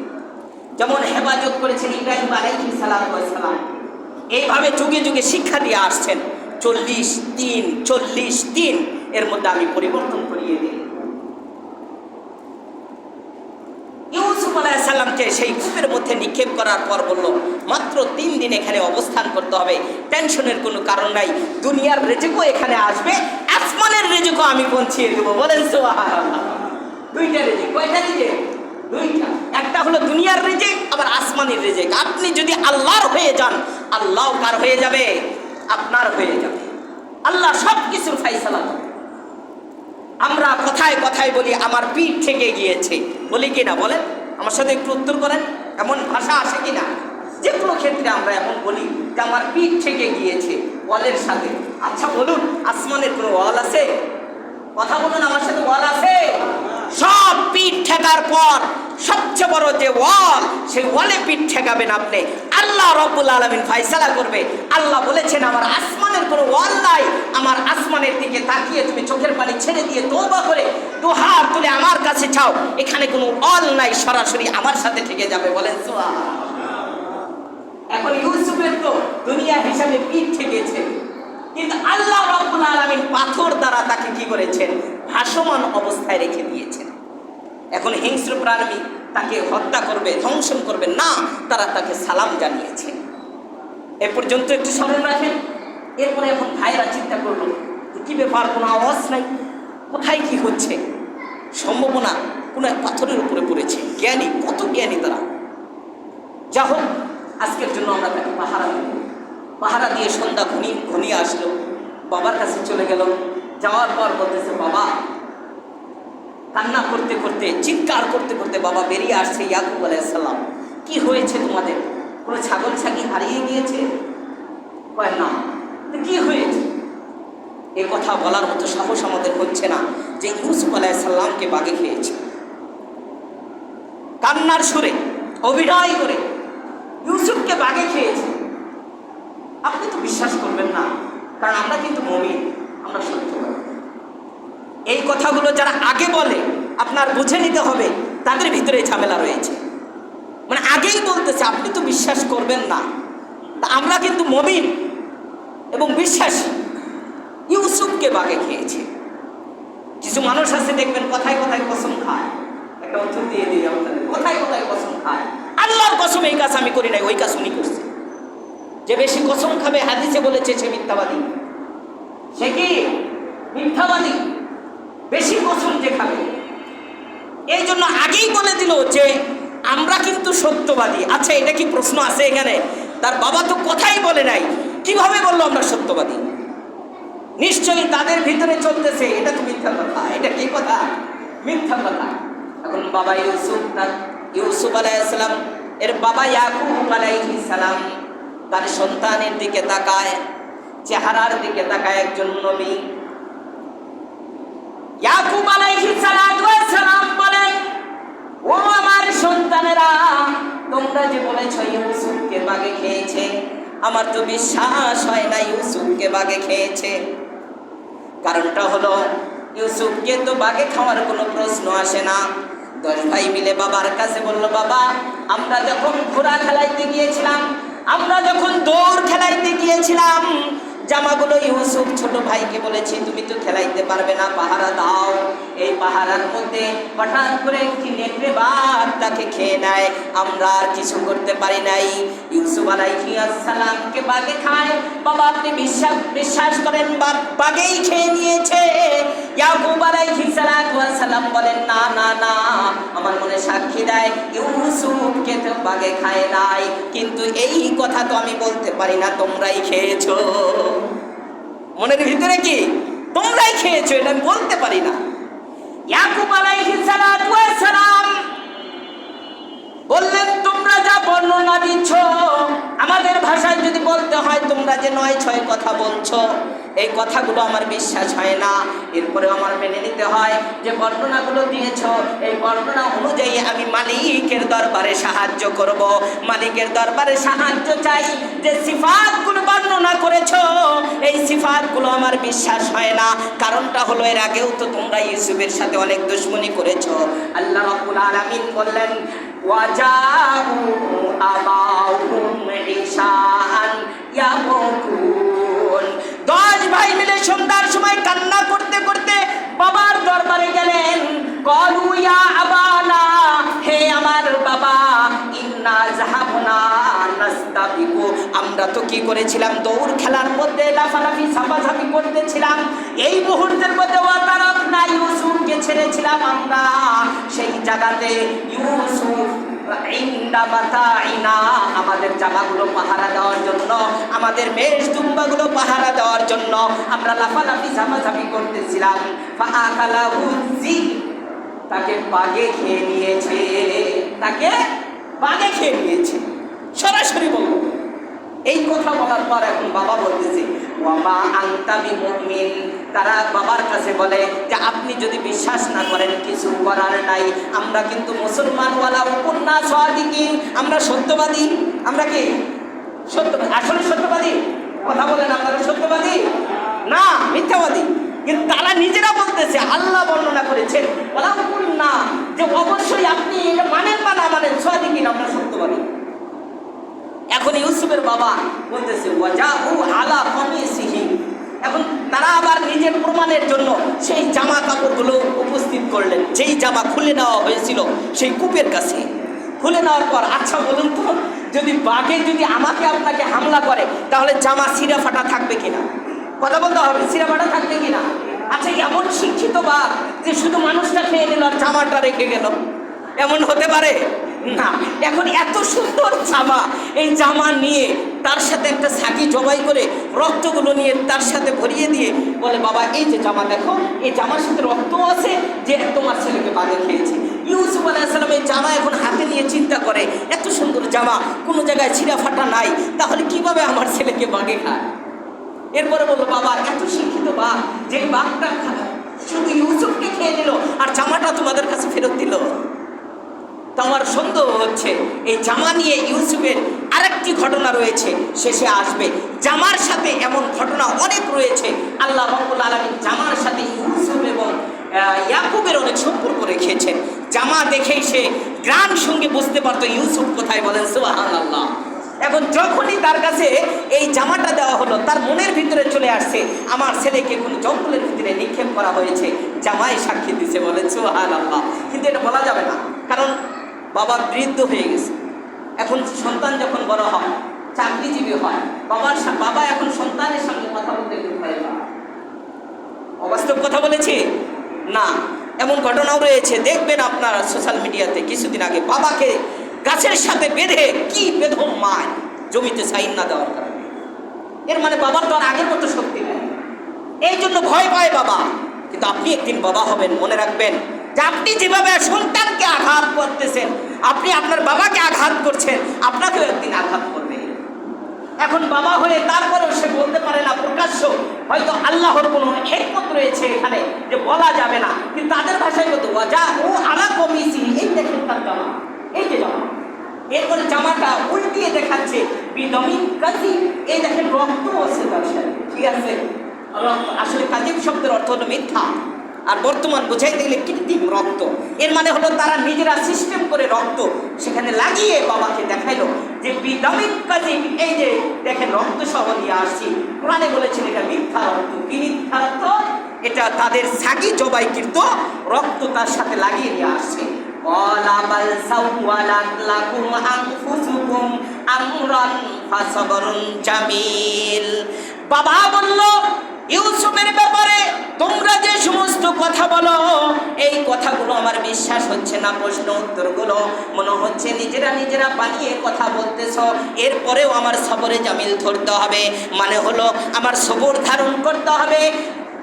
যেমন হেফাজত করেছেন ইব্রাহিম আলাইহিস সালাম। এইভাবে যুগে যুগে শিক্ষা দিয়ে আসছেন। 40 দিন এর মধ্যে আমি পরিবর্তন করিয়ে দিই। ইউসুফ আলাইহিস সালামকে সেই কূপের মধ্যে নিক্ষেপ করার পর বলল, মাত্র 3 দিন এখানে অবস্থান করতে হবে, টেনশনের কোনো কারণ নাই, দুনিয়ার রিজিকও এখানে আসবে, আসমানের রিজিকও আমি পৌঁছিয়ে দেবো। বলেন সুবহানাল্লাহ। 2টা রিজিক। কয়টা রিজিক? 2টা। একটা হলো দুনিয়ার রিজিক, আবার আসমানের রিজিক। আপনি যদি আল্লাহর হয়ে যান, আল্লাহ কার হয়ে যাবে? আপনার হয়ে যাবে। আল্লাহ সব কিছুর ফায়সালা করবে। আমরা কথায় কথায় বলি আমার পিঠ থেকে গিয়েছে, বলি কিনা বলেন? আমার সাথে একটু উত্তর করেন। এমন ভাষা আসে কিনা? যে কোনো ক্ষেত্রে আমরা এখন বলি যে আমার পিঠ থেকে গিয়েছে ওয়ালের সাথে। আচ্ছা বলুন, আসমানের কোনো ওয়াল আছে? কথা বলুন আমার সাথে, ওয়াল আছে? সব পিঠ ঠেকার পর সবচেয়ে বড় যে ওয়াল, সেই ওয়ালে পিঠ ঠেকাবেন আপনি। আল্লাহ রাব্বুল আলামিন ফয়সালা করবে। আল্লাহ বলেছেন আমার আসমানের কোনো ওয়াল নাই, আমার আসমানের দিকে তাকিয়ে তুমি চোখের পানি ছেড়ে দিয়ে তওবা করে 2 হাত তুলে আমার কাছে চাও, এখানে কোনো ওয়াল নাই, সরাসরি আমার সাথে ঠেকে যাবে। বলেন সুবহানাল্লাহ। এখন ইউসুফের তো দুনিয়া হিসাবে পিঠ ঠেকেছে, কিন্তু আল্লাহ রাব্বুল আলামিন পাথর দ্বারা তাকে কি করেছেন? ভাসমান অবস্থায় রেখে দিয়েছেন। এখন হিংস্র প্রাণী তাকে হত্যা করবে, ধ্বংসন করবে না, তারা তাকে সালাম জানিয়েছে। এ পর্যন্ত একটু স্মরণ রাখেন। এরপরে এখন ভাইরা চিন্তা করলো কি ব্যাপার, কোনো আওয়াজ নাই, কোথায় কি হচ্ছে? সম্ভাবনা কোনো এক পাথরের উপরে পড়েছে। জ্ঞানী, কত জ্ঞানী তারা। যা হোক, আজকের জন্য আমরা তাকে পাহারা দিই। পাহারা দিয়ে সন্ধ্যা ঘনিয়ে আসলো, বাবার কাছে চলে গেল। যাওয়ার পর বলতেছে, বাবা, কান্না করতে করতে, চিৎকার করতে করতে বাবা বেরিয়ে আসছে। ইয়াকুব আলাইহিস সালাম, কি হয়েছে তোমাদের? কোনো ছাগল ছাগি হারিয়ে গিয়েছে? কয় না। কি হয়েছে? এ কথা বলার মতো সাহস আমাদের হচ্ছে না যে ইউসুফ আলাইহিস সালামকে বাঘে খেয়েছে। কান্নার সুরে অভিনয় করে ইউসুফকে বাঘে খেয়েছে। আপনি তো বিশ্বাস করবেন না, কারণ আমরা কিন্তু মুমিন, আমরা সত্যবাদী। এই কথাগুলো যারা আগে বলে আপনার বুঝে নিতে হবে তাদের ভিতরে ঝামেলা রয়েছে। মানে আগেই বলতেছে আপনি তো বিশ্বাস করবেন না, তা আমরা কিন্তু মুমিন এবং বিশ্বাসী। ইউসুফকে বাঘে খেয়েছে। কিছু মানুষ আছে দেখবেন কথায় কথায় কসম খায়। একটা উত্তর দিয়ে দিই আপনাদের, কথায় কথায় কসম খায়, আল্লাহর কসম এই কাজ আমি করি নাই, ওই কাজ উনি করছে। যে বেশি কসম খাবে, হাদিসে বলেছে সে মিথ্যাবাদী। সে কি মিথ্যাবাদী? বেশি কসম যে খাবে। এই জন্য আগেই বলে দিল যে আমরা কিন্তু সত্যবাদী। আচ্ছা, এটা কি প্রশ্ন আছে এখানে? তার বাবা তো কথাই বলে নাই, কিভাবে বললো আমরা সত্যবাদী? নিশ্চয়ই তাদের ভিতরে চলতেছে এটা তো মিথ্যা কথা। এটা কি কথা? মিথ্যা কথা। এখন বাবা ইউসুফ আলাইহিস সালাম এর বাবা ইয়াকুব আলাইহিস সালাম তার সন্তানের দিকে তাকায়, চেহারার দিকে তাকায় একজন নবী। ইয়াকুব আলাইহিস সালাম বলেন, ও আমার সন্তানেরা, তোমরা যে বলেছো ইউসুফকে বাঘে খেয়েছে, আমার তো বিশ্বাস হয় না ইউসুফকে বাঘে খেয়েছে। কারণটা হলো ইউসুফকে তো বাঘে খাওয়ার কোনো প্রশ্ন আসে না। 10 ভাই মিলে বাবার কাছে বলল, বাবা, আমরা যখন ঘোড়া খেলাইতে গিয়েছিলাম, আমরা যখন দৌড় খেলাইতে গিয়েছিলাম, জামাগুলো ইউসুফ ছোট ভাইকে বলেছি তুমি তো খেলাইতে পারবে না, পাহারা দাও। এই পাহারার মধ্যে হঠাৎ করে একটি নেকড়ে বাঘ তাকে খেয়ে নেয়, আমরা আর কিছু করতে পারি নাই। ইউসুফ আলাইহিস সালামকে বাঘে খায়। বাবা, আপনি বিশ্বাস করেন বাঘেই খেয়ে নিয়েছে? ইয়াকুব আলাইহিস সালাম বলেন, না না না, আমার মনে সাক্ষী দেয় ইউসুফকে তো বাঘে খায় নাই, কিন্তু এই কথা তো আমি বলতে পারি না তোমরাই খেয়েছো। মনের ভিতরে কি তোমরাই খেয়েছো, এটা আমি বলতে পারি না। ইয়াকুব আলাইহিস সালাম বললেন, তোমরা যা বর্ণনা দিচ্ছ, আমাদের ভাষায় যদি বলতে হয় তোমরা যে 9-6 কথা বলছো, এই কথাগুলো আমার বিশ্বাস হয় না। এরপরেও আমার মেনে নিতে হয় যে বর্ণনাগুলো দিয়েছ, এই বর্ণনা অনুযায়ী আমি মালিকের দরবারে সাহায্য করব। মালিকের দরবারে সাহায্য চাই। যে সিফাতগুলো বর্ণনা করেছ, এই সিফাতগুলো আমার বিশ্বাস হয় না। কারণটা হলো এর আগেও তো তোমরা ইউসুফের সাথে অনেক দুশমনি করেছো। আল্লাহ রাব্বুল আলামিন বললেন, ওয়াজাউ আবাহুম ইশাআন ইয়াবকুন। 10 ভাই মিলে সন্ধ্যার সময় কান্না করতে করতে বাবার দরবারে গেলেন। কলু ইয়া আবানা, হে আমার বাবা, ইন্না যাহাবনা নাস্তাবিকু, আমরা তো কি করেছিলাম, দৌড় খেলার মধ্যে লাফালাফি ঝাপাঝাপি করতেছিলাম। এই মুহূর্তের মধ্যে ওয়াতারাকনা, ইউসুফকে ছেড়েছিলাম আমরা সেই জায়গাতে। ইউসুফ ইনদা মাতাইনা, আমাদের জামাগুলো পাহারা দেওয়ার জন্য, আমাদের মেষ দুম্বাগুলো পাহারা দেওয়ার জন্য আমরা লাফালাফি ঝাপাঝাপি করতেছিলাম। ফাআকালাহু যিব, তাকে বাঘে খেয়ে নিয়েছে, তাকে বাঘে খেয়ে নিয়েছে। সরাসরি বলবো। এই কথা বলার পর এখন বাবা বলতেছে, ওয়ামা আনতা বিমুমিন। তারা বাবার কাছে বলে যে আপনি যদি বিশ্বাস না করেন কিছু করার নাই, আমরা কিন্তু মুসলমান ওয়ালা কুন্না সাদিকিন, আমরা সত্যবাদী। আমরা কি সত্যবাদী? আসলে সত্যবাদী? কথা বলেন, আপনারা সত্যবাদী না মিথ্যাবাদী? কিন্তু তারা নিজেরা বলতেছে, আল্লাহ বর্ণনা করেছেন ওয়ালা কুন্না, যে অবশ্যই আপনি এটা মানেন বা না মানেন, সাদিকিন, আমরা সত্যবাদী। এখন ইউসুফের বাবা বলতেছে, ওয়াজাহু আলা কামিসিহি। এখন তারা আবার নিজের প্রমাণের জন্য সেই জামা কাপড়গুলো উপস্থিত করলেন, যেই জামা খুলে নেওয়া হয়েছিল সেই কূপের কাছে। খুলে নেওয়ার পর, আচ্ছা বলুন তো, যদি বাঘে যদি আমাকে আপনাকে হামলা করে তাহলে জামা ছিঁড়া ফাটা থাকবে কিনা? কথা বলতে হবে, ছিঁড়া ফাটা থাকবে কিনা? আচ্ছা, এমন শিক্ষিত বাঘ যে যে শুধু মানুষটা খেয়ে নিল আর জামাটা রেখে গেল? এমন হতে পারে না। এখন এত সুন্দর জামা, এই জামা নিয়ে তার সাথে একটা ছাগি জবাই করে রক্তগুলো নিয়ে তার সাথে ভরিয়ে দিয়ে বলে, বাবা এই যে জামা দেখো, এই জামার সাথে রক্ত আছে যে তোমার ছেলেকে বাঘে খেয়েছে। ইউসুফ আলাইহিস সালাম এই জামা এখন হাতে নিয়ে চিন্তা করে, এত সুন্দর জামা, কোনো জায়গায় ছিঁড়া ফাটা নাই, তাহলে কিভাবে আমার ছেলেকে বাঘে খায়? এরপরে বললো, বাবা এত শিক্ষিত বাঘ, যে বাঘটা শুধু ইউসুফকে খেয়ে নিল আর জামাটা তোমাদের কাছে ফেরত দিল। তো আমার সন্দেহ হচ্ছে এই জামা নিয়ে ইউসুফের আরেকটি ঘটনা রয়েছে, শেষে আসবে। জামার সাথে এমন ঘটনা অনেক রয়েছে। আল্লাহ রাব্বুল আলামিন জামার সাথে ইউসুফ এবং ইয়াকুবের অনেক সম্পর্ক রেখেছেন। জামা দেখেই সে গ্রাম সঙ্গে বুঝতে পারতো ইউসুফ কোথায়, বলেন সুবহানাল্লাহ। এখন যখনই তার কাছে এই জামাটা দেওয়া হলো, তার মনের ভিতরে চলে আসছে আমার ছেলেকে কোন জঙ্গলের ভিতরে নিক্ষেপ করা হয়েছে। জামাই সাক্ষী দিছে, বলেন সুবহানাল্লাহ। কিন্তু এটা বলা যাবে না, কারণ বাবা বৃদ্ধ হয়ে গেছে। এখন সন্তান যখন বড় হয়, চাকরিজীবী হয়, বাবা এখন সন্তানের সঙ্গে কথা বলতে ভয় পায়। অবাস্তব কথা বলেছে না, এমন ঘটনাও রয়েছে। দেখবেন আপনারা সোশ্যাল মিডিয়াতে, কিছুদিন আগে বাবাকে গাছের সাথে বেঁধে কি বেদম মায়, জমিতে সাইন না দেওয়ার কারণে। এর মানে বাবার তো আর আগের মতো শক্তি নেই, এই জন্য ভয় পায় বাবা। কিন্তু আপনি একদিন বাবা হবেন, মনে রাখবেন যে আপনি যেভাবে সন্তানকে আঘাত করতেছেন, আপনি আপনার বাবাকে আঘাত করছেন, আপনাকেও একদিন আঘাত করবে। এখন বাবা হয়ে তারপরেও সে বলতে পারে না প্রকাশ্য, হয়তো আল্লাহর কোনো হিকমত রয়েছে এখানে যে বলা যাবে না, কিন্তু তাদের ভাষায় বলতো যা ও আলা কমিছি, এই দেখেন তার জামা, এই যে জামা। এরপরে জামাটা উল্টিয়ে দেখাচ্ছে বিদমিন কাজি, এই দেখেন রক্ত আছে তার সাথে, ঠিক আছে? আসলে কাজিব শব্দের অর্থ হলো মিথ্যা, আর বর্তমান বোঝাইতে গেলে কৃত্রিম রক্ত। এর মানে হলো তারা নিজেরা সিস্টেম করে রক্ত সেখানে লাগিয়ে বাবাকে দেখাইলো যে বিদমিন কাজিব, এই যে দেখেন রক্ত সহ নিয়ে আসছি। কোরআনে বলেছেন এটা মিথ্যা রক্ত। কি মিথ্যা রক্ত? এটা তাদের ছাগি জবাইকৃত রক্ত তার সাথে লাগিয়ে নিয়ে আসছে। বাবা বলল ইউসুফের ব্যাপারে তোমরা যে সমস্ত কথা বলো, এই কথাগুলো আমার বিশ্বাস হচ্ছে না। প্রশ্ন উত্তরগুলো মনে হচ্ছে নিজেরা বানিয়ে কথা বলতেছ। এরপরেও আমার সবরে জামিল ধরতে হবে, মানে হলো আমার সবর ধারণ করতে হবে।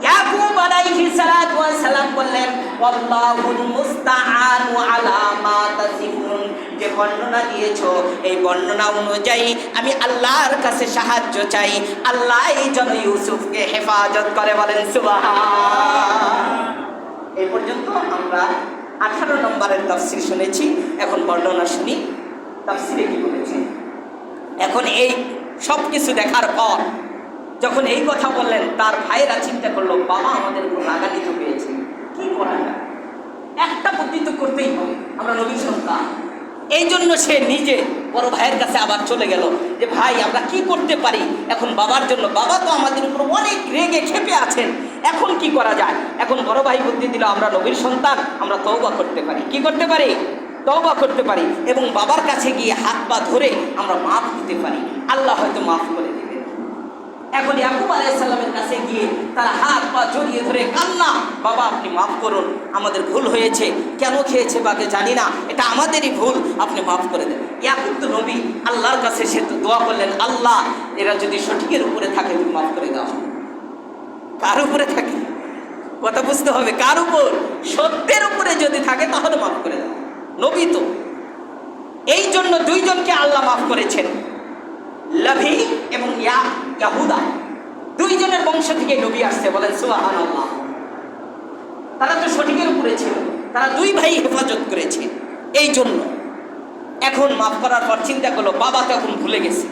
ইয়াকুব আলাইহিস সালাতু ওয়াস সালাম বললেন, আল্লাহুল মুস্তাআনু আলা মা তাসিফুন, যে বর্ণনা দিয়েছো এই বর্ণনা অনুযায়ী আমি আল্লাহর কাছে সাহায্য চাই। আল্লাহ এই জন্য ইউসুফকে হেফাজত করে, বলেন সুবহান। এই পর্যন্ত আমরা 18 নম্বরের তাফসীর শুনেছি। এখন বর্ণনা শুনি তাফসীরে কি বলেছে। এখন এই সব কিছু দেখার পর যখন এই কথা বললেন, তার ভাইয়েরা চিন্তা করলো বাবা আমাদের উপর রাগান্বিত হয়েছে, কি করা যায়? একটা বুদ্ধি তো করতেই হবে, আমরা নবীর সন্তান। এই জন্য সে নিজে বড় ভাইয়ের কাছে আবার চলে গেল যে ভাই আমরা কি করতে পারি এখন বাবার জন্য? বাবা তো আমাদের উপর অনেক রেগে ক্ষেপে আছেন, এখন কি করা যায়? এখন বড় ভাই বুদ্ধি দিল, আমরা নবীর সন্তান, আমরা তওবা করতে পারি। কি করতে পারি? তওবা করতে পারি, এবং বাবার কাছে গিয়ে হাত পা ধরে আমরা মাফ দিতে পারি, আল্লাহ হয়তো মাফ করে দেবেন। এখন ইয়াকুব আলাইহিস সালামের কাছে গিয়ে তারা হাত পা জড়িয়ে ধরে কান্না, বাবা আপনি মাফ করুন, আমাদের ভুল হয়েছে, কেন খেয়েছে বাকে জানি না, এটা আমাদেরই ভুল, আপনি মাফ করে দেন। ইয়াকুব তো নবী, আল্লাহর কাছে সে তো দোয়া করলেন, আল্লাহ এরা যদি সঠিকের উপরে থাকে তুমি মাফ করে দাও। কার উপরে থাকে? কথা বুঝতে হবে, কার উপর? সত্যের উপরে যদি থাকে তাহলে মাফ করে দাও। নবী তো, এই জন্য দুইজনকে আল্লাহ মাফ করেছেন, লাভি এবং ইয়াহুদা, দুইজনের বংশ থেকে নবী আসছে, বলেন সুবহানাল্লাহ। তারা তো সঠিকের উপরে ছিল, তারা দুই ভাই হেফাজত করেছে। এই জন্য এখন মাফ করার পর চিন্তা করলো বাবা তো এখন ভুলে গেছে,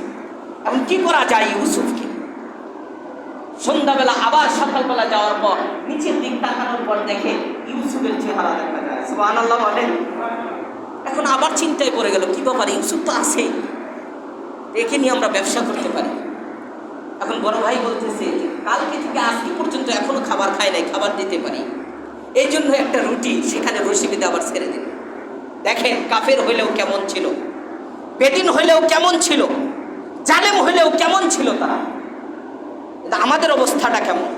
এখন কি করা যায় ইউসুফকে? সন্ধ্যাবেলা আবার সকালবেলা যাওয়ার পর নিচের দিক তাকানোর পর দেখে ইউসুফের চেহারা দেখা যায়, সুবহানাল্লাহ বলেন। এখন আবার চিন্তায় পড়ে গেল, কি ব্যাপার, ইউসুফ তো আছেই, একে নিয়ে আমরা ব্যবসা করতে পারি। এখন বড় ভাই বলতেছে কালকে থেকে আজকে পর্যন্ত এখনো খাবার খায় নাই, খাবার দিতে পারি, এই জন্য একটা রুটি সেখানে রশি বেঁধে আবার ছেড়ে দিল। দেখেন কাফের হইলেও কেমন ছিল, বেদিন হইলেও কেমন ছিল, জালেম হইলেও কেমন ছিল তারা, আমাদের অবস্থাটা কেমন?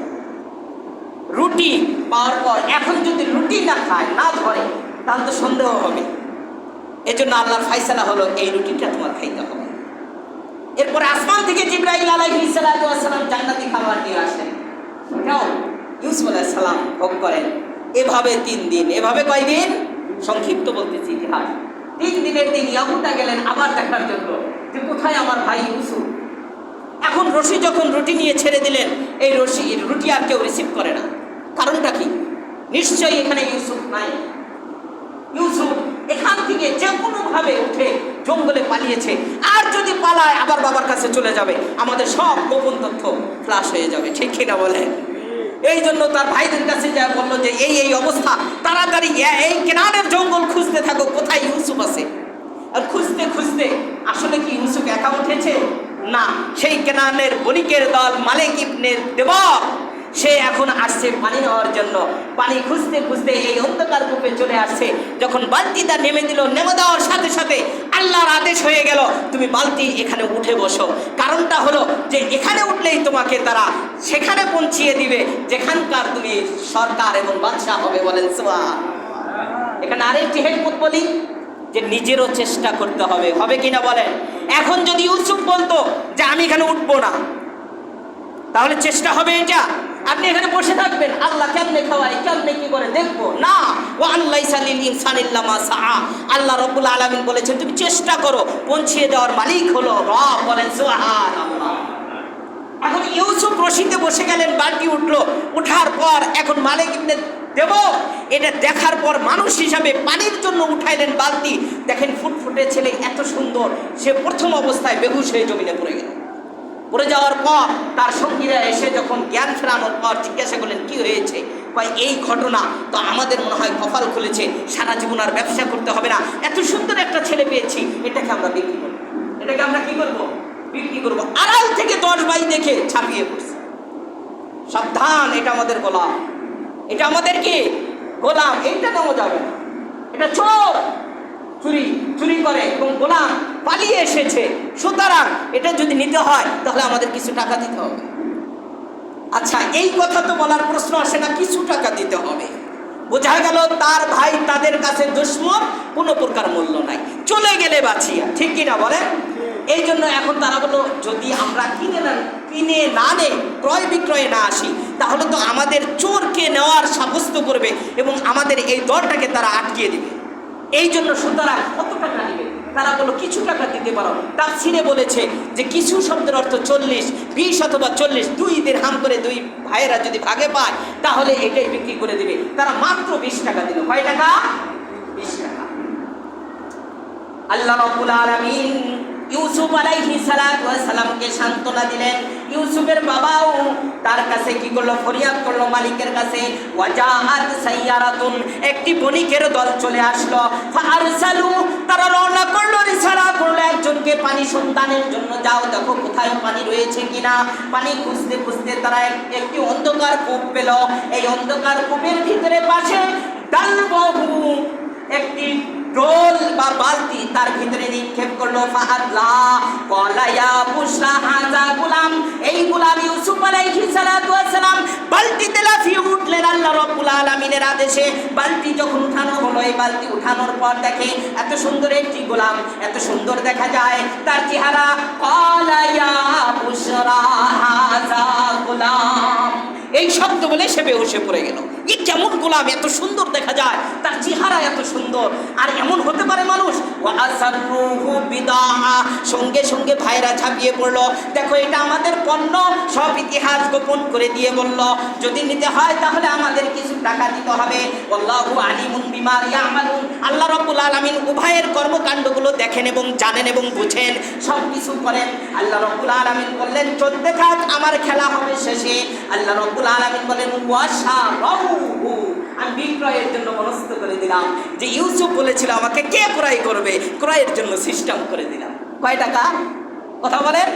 রুটি পাওয়ার পর এখন যদি রুটি না খায়, না ধরে, তাহলে তো সন্দেহ হবে। এজন্য আল্লাহর ফায়সালা হলো এই রুটিটা তোমার খাইতে হবে। এরপরে আসমান থেকে জিবরাইল আলাইহিস সালাতু ওয়াস সালাম জান্নাতি খাবার নিয়ে আসেন, এটাও ইউসুফ আলাইহিস সালাম ভোগ করেন। এভাবে 3 দিন, এভাবে কয়দিন, সংক্ষিপ্ত বলতেছি ইতিহাস। 3 দিনের দিন ইয়াকুবটা গেলেন আবার দেখার জন্য যে কোথায় আমার ভাই ইউসুফ। এখন রশি যখন রুটি নিয়ে ছেড়ে দিলেন, এই রুটি আর কেউ রিসিভ করে না। কারণটা কি? নিশ্চয়ই এখানে ইউসুফ নাই। ইউসুফ এখান থেকে যে কোনোভাবে উঠে জঙ্গলে পালিয়েছে, আর যদি পালায় আবার বাবার কাছে চলে যাবে, আমাদের সব গোপন তথ্য ফ্লাশ হয়ে যাবে, ঠিক কিনা বলেন? এই জন্য তার ভাইদের কাছে যা বললো যে এই অবস্থা, তাড়াতাড়ি এই কেনানের জঙ্গল খুঁজতে থাকো, কোথায় ইউসুফ আছে। আর খুঁজতে খুঁজতে আসলে কি ইউসুফ একা উঠেছে? না, সেই কেনানের বণিকের দল মালিক ইবনে দেবর, সে এখন আসছে পানি নেওয়ার জন্য। পানি খুঁজতে খুঁজতে এই অন্ধকার কূপে চলে আসছে। যখন বালতিটা নেমে দিল, নেমে দেওয়ার সাথে সাথে আল্লাহর আদেশ হয়ে গেল, তুমি বালতি এখানে উঠে বসো। কারণটা হলো যে এখানে উঠলেই তোমাকে তারা সেখানে পৌঁছিয়ে দিবে যেখানকার তুমি সরকার এবং বাদশাহ হবে। বলেন সুবহান। এখানে আরেকটি হেকমত বলি যে নিজেরও চেষ্টা করতে হবে, হবে কিনা বলেন? এখন যদি ইউসুফ বলতো যে আমি এখানে উঠবো না, তাহলে চেষ্টা হবে এটা, আপনি এখানে বসে থাকবেন, আল্লাহ কেমনে খাওয়াই, কেমনে কি করে দেখবো না। ওয়া আল্লাইসা লিল ইনসানি ইল্লা মা সাআ, আল্লাহ রাব্বুল আলামিন বলেছেন তুমি চেষ্টা করো, পৌঁছিয়ে দেওয়ার মালিক হলো রব। বলেন সুবহানাল্লাহ। এখন ইউসুফ রশিতে বসে গেলেন, বালতি উঠলো, উঠার পর এখন মালিক ইবনে দেব এটা দেখার পর মানুষ হিসাবে পানির জন্য উঠাইলেন বালতি। দেখেন ফুটফুটে ছেলে, এত সুন্দর, সে প্রথম অবস্থায় বেহুশ হয়ে জমিনে পড়ে গেল। পড়ে যাওয়ার পর তার সঙ্গীরা এসে যখন জ্ঞান ফেরানোর পর জিজ্ঞাসা করলেন কি হয়েছে, ভাই এই ঘটনা তো আমাদের মনে হয় কপাল খুলেছে, সারা জীবন আর ব্যবসা করতে হবে না, এত সুন্দর একটা ছেলে পেয়েছি, এটাকে আমরা বিক্রি করবো। এটাকে আমরা কি করবো? বিক্রি করবো। আড়াল থেকে 10 ভাই দেখে ছাপিয়ে পড়ছে, সাবধান, এটা আমাদের গোলাম, এটা আমাদের কি গোলাম, এইটা নেওয়া যাবে না, এটা চোর, চুরি করে এবং গোলাম পালিয়ে এসেছে, সুতরাং এটা যদি নিতে হয় তাহলে আমাদের কিছু টাকা দিতে হবে। আচ্ছা, এই কথা তো বলার প্রশ্ন আসে না, কিছু টাকা দিতে হবে। বোঝা গেল তার ভাই তাদের কাছে দুশমন, কোনো প্রকার মূল্য নাই, চলে গেলে বাঁচিয়া, ঠিক কিনা বলেন? এই জন্য এখন তারা বললো যদি আমরা কিনে না নেই, ক্রয় বিক্রয়ে না আসি, তাহলে তো আমাদের চোরকে নেওয়ার সাব্যস্ত করবে এবং আমাদের এই দরটাকে তারা আটকিয়ে দিবে। এই জন্য সুতরাং কত টাকা নেবে? তারা বললো কিছু টাকা দিতে পারো। তাফসীরে বলেছে যে কিছু শব্দের অর্থ 40, 20 অথবা 40, 2 দিরহাম করে 2 ভাইয়েরা যদি ভাগে পায় তাহলে এটাই বিক্রি করে দিবে। তারা মাত্র 20 টাকা দিল। কয় টাকা? 20 টাকা। আল্লাহ রাব্বুল আলামিন ইউসুফ আলাইহিস সালাতু ওয়াস সালামকে সান্ত্বনা দিলেন। ইউসুফের বাবাও তার কাছে কি করলো? ফরিয়াদ করলো মালিকের কাছে। ওয়াজাআত সাইয়ারাতুন, একটি বণিকের দল চলে আসলো। ফাআরসালু, তারা রওনা করলো, রিসালা করলো একজনকে পানি সন্ধানের জন্য, যাও দেখো কোথায় পানি রয়েছে কিনা। পানি খুঁজতে খুঁজতে তারা একটি অন্ধকার কূপ পেল। এই অন্ধকার কূপের ভিতরে পাশে ডালবাহু একটি ডোল বা বালতি তার ভিতরে নিক্ষেপ করলো। ফাআদলা ক্বালা ইয়া বুশরা হাযা গুলাম, এই গোলাম ইউসুফ আলাইহিস সালাতু ওয়াস সালাম বালতিতে লাফিয়ে উঠলেন আল্লাহ রাব্বুল আলামিনের আদেশে। বালতি যখন উঠানো হলো, এই বালতি উঠানোর পর দেখে এত সুন্দর একটি গোলাম, এত সুন্দর দেখা যায় তার চেহারা। ক্বালা ইয়া বুশরা হাযা গুলাম, এই শব্দ বলে সে বেহুশে পড়ে গেল। এই কেমন গোলাম, এত সুন্দর দেখা যায়, তার চেহারা এত সুন্দর, আর এমন হতে পারে মানুষ? ওয়াসারুহু বিদাআ, সঙ্গে সঙ্গে ভাইরা ঝাঁপিয়ে পড়লো, দেখো এটা আমাদের পণ্য, সব ইতিহাস গোপন করে দিয়ে বলল যদি নিতে হয় তাহলে আমাদের কিছু টাকা দিতে হবে। আল্লাহু আলিমুন বিমা ইয়ামালুন, আল্লাহ রাব্বুল আলামিন উভয়ের কর্মকাণ্ডগুলো দেখেন এবং জানেন এবং বুঝেন, সব কিছু করেন। আল্লাহ রাব্বুল আলামিন বললেন চলতে থাক, আমার খেলা হবে শেষে। আল্লাহ রাব্বুল আলামিন বলেন ওয়াশারাহু, আমি বিক্রয়ের জন্য মনস্থ করে দিলাম। যে ইউসুফ বলেছিল আমাকে কে ক্রয় করবে, ক্রয়ের জন্য সিস্টেম করে দিলাম। কয় টাকা? কথা বলেন।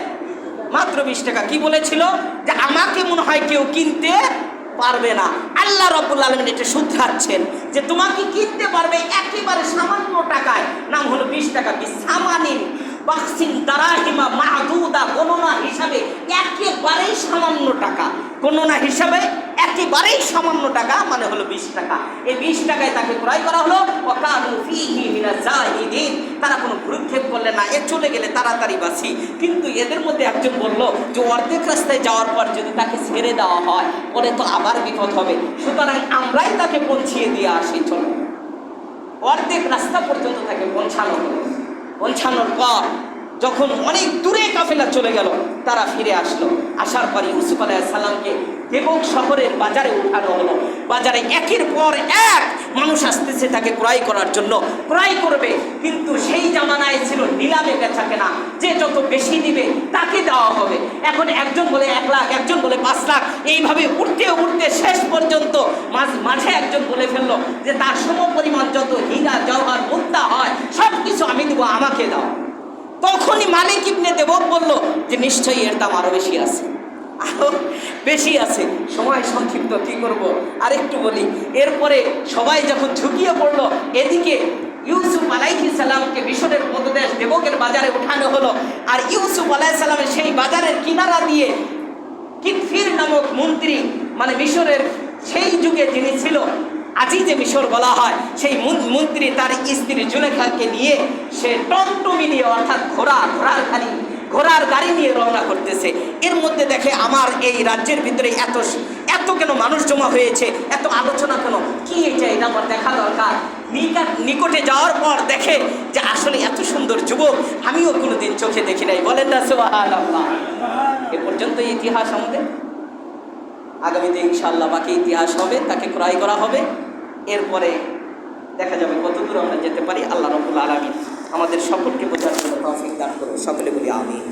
মাত্র 20 টাকা। কি বলেছিল? যে আমাকে মনে হয় কেউ কিনতে পারবে না। আল্লাহ রাব্বুল আলামিন এটা শুধরাচ্ছেন যে তোমাকে কিনতে পারবে একেবারে সামান্য টাকায়, নাম হলো 20 টাকা। বিসামানিন বাকসিন দারাহিমা মাদুদা, গণনা হিসাবে একেবারে সামান্য টাকা, গণনা হিসাবে একেবারেই সামান্য টাকা, মানে হলো 20 টাকা। এই 20 টাকায় তাকে ক্রয় করা হলো। ওয়াকানু ফীহি মিনাজ জাহিদিন, তারা কোনো ভ্রুক্ষেপ করলে না, এ চলে গেলে তাড়াতাড়ি বাসি। কিন্তু এদের মধ্যে একজন বলল যে অর্ধেক রাস্তায় যাওয়ার পর যদি তাকে ছেড়ে দেওয়া হয় পরে তো আবার বিপদ হবে, সুতরাং আমরাই তাকে পৌঁছিয়ে দিয়ে আসি, চলো। অর্ধেক রাস্তা পর্যন্ত তাকে পৌঁছানো হলো। পৌঁছানোর পর যখন অনেক দূরে কাফেলা চলে গেল, তারা ফিরে আসলো। আসার পর ইউসুফ আলাইহিস সালামকে দেবক শহরের বাজারে উঠানো হলো। বাজারে একের পর এক মানুষ আসতেছে তাকে ক্রয় করার জন্য, ক্রয় করবে। কিন্তু সেই জামানায় ছিল নিলামে বেচা কেনা, যে যত বেশি দিবে তাকে দেওয়া হবে। এখন একজন বলে 1 লাখ, একজন বলে 5 লাখ, এইভাবে উঠতে উঠতে শেষ পর্যন্ত মাঝে একজন বলে ফেললো যে তার সমপরিমাণ যত হীরা জওহর মুক্তা হয় সব কিছু আমি দেবো, আমাকে দাও। তখনই মালিক ইবনে দেবক বলল যে নিশ্চয়ই এর দাম আরো বেশি আছে, আরো বেশি আছে। সময় সংক্ষিপ্ত, কি করব, আরেকটু বলি। এরপরে সবাই যখন ঝুঁকিয়ে পড়লো, এদিকে ইউসুফ আলাইহিস সালামকে মিশরের মধ্যদেশ দেবকের বাজারে উঠানো হলো। আর ইউসুফ আলাইহিস সালামের সেই বাজারের কিনারা দিয়ে কিতফির নামক মন্ত্রী, মানে মিশরের সেই যুগে যিনি ছিল আজিজে মিশর বলা হয়, সেই মন্ত্রী তার স্ত্রী জুলেখাকে নিয়ে সে টমটমি নিয়ে, অর্থাৎ ঘোড়ার গাড়ি নিয়ে রওনা করতেছে। এর মধ্যে দেখে আমার এই রাজ্যের ভিতরে এত কেন মানুষ জমা হয়েছে, এত আলোচনা কেন, কি এটা আমার দেখা দরকার। নিকটে যাওয়ার পর দেখে যে আসলে এত সুন্দর যুবক আমিও কোনোদিন চোখে দেখি নাই। বলেন না সুবহানাল্লাহ। এ পর্যন্ত ইতিহাস আমাদের। আগামীতে ইনশাআল্লাহ বাকি ইতিহাস হবে, তাকে ক্রয় করা হবে। এরপরে দেখা যাবে কতদূর আমরা যেতে পারি। আল্লাহ রাব্বুল আলামিন আমাদের সকলকে বোঝার জন্য তৌফিক দান করুন। সকলে বলি আমিন।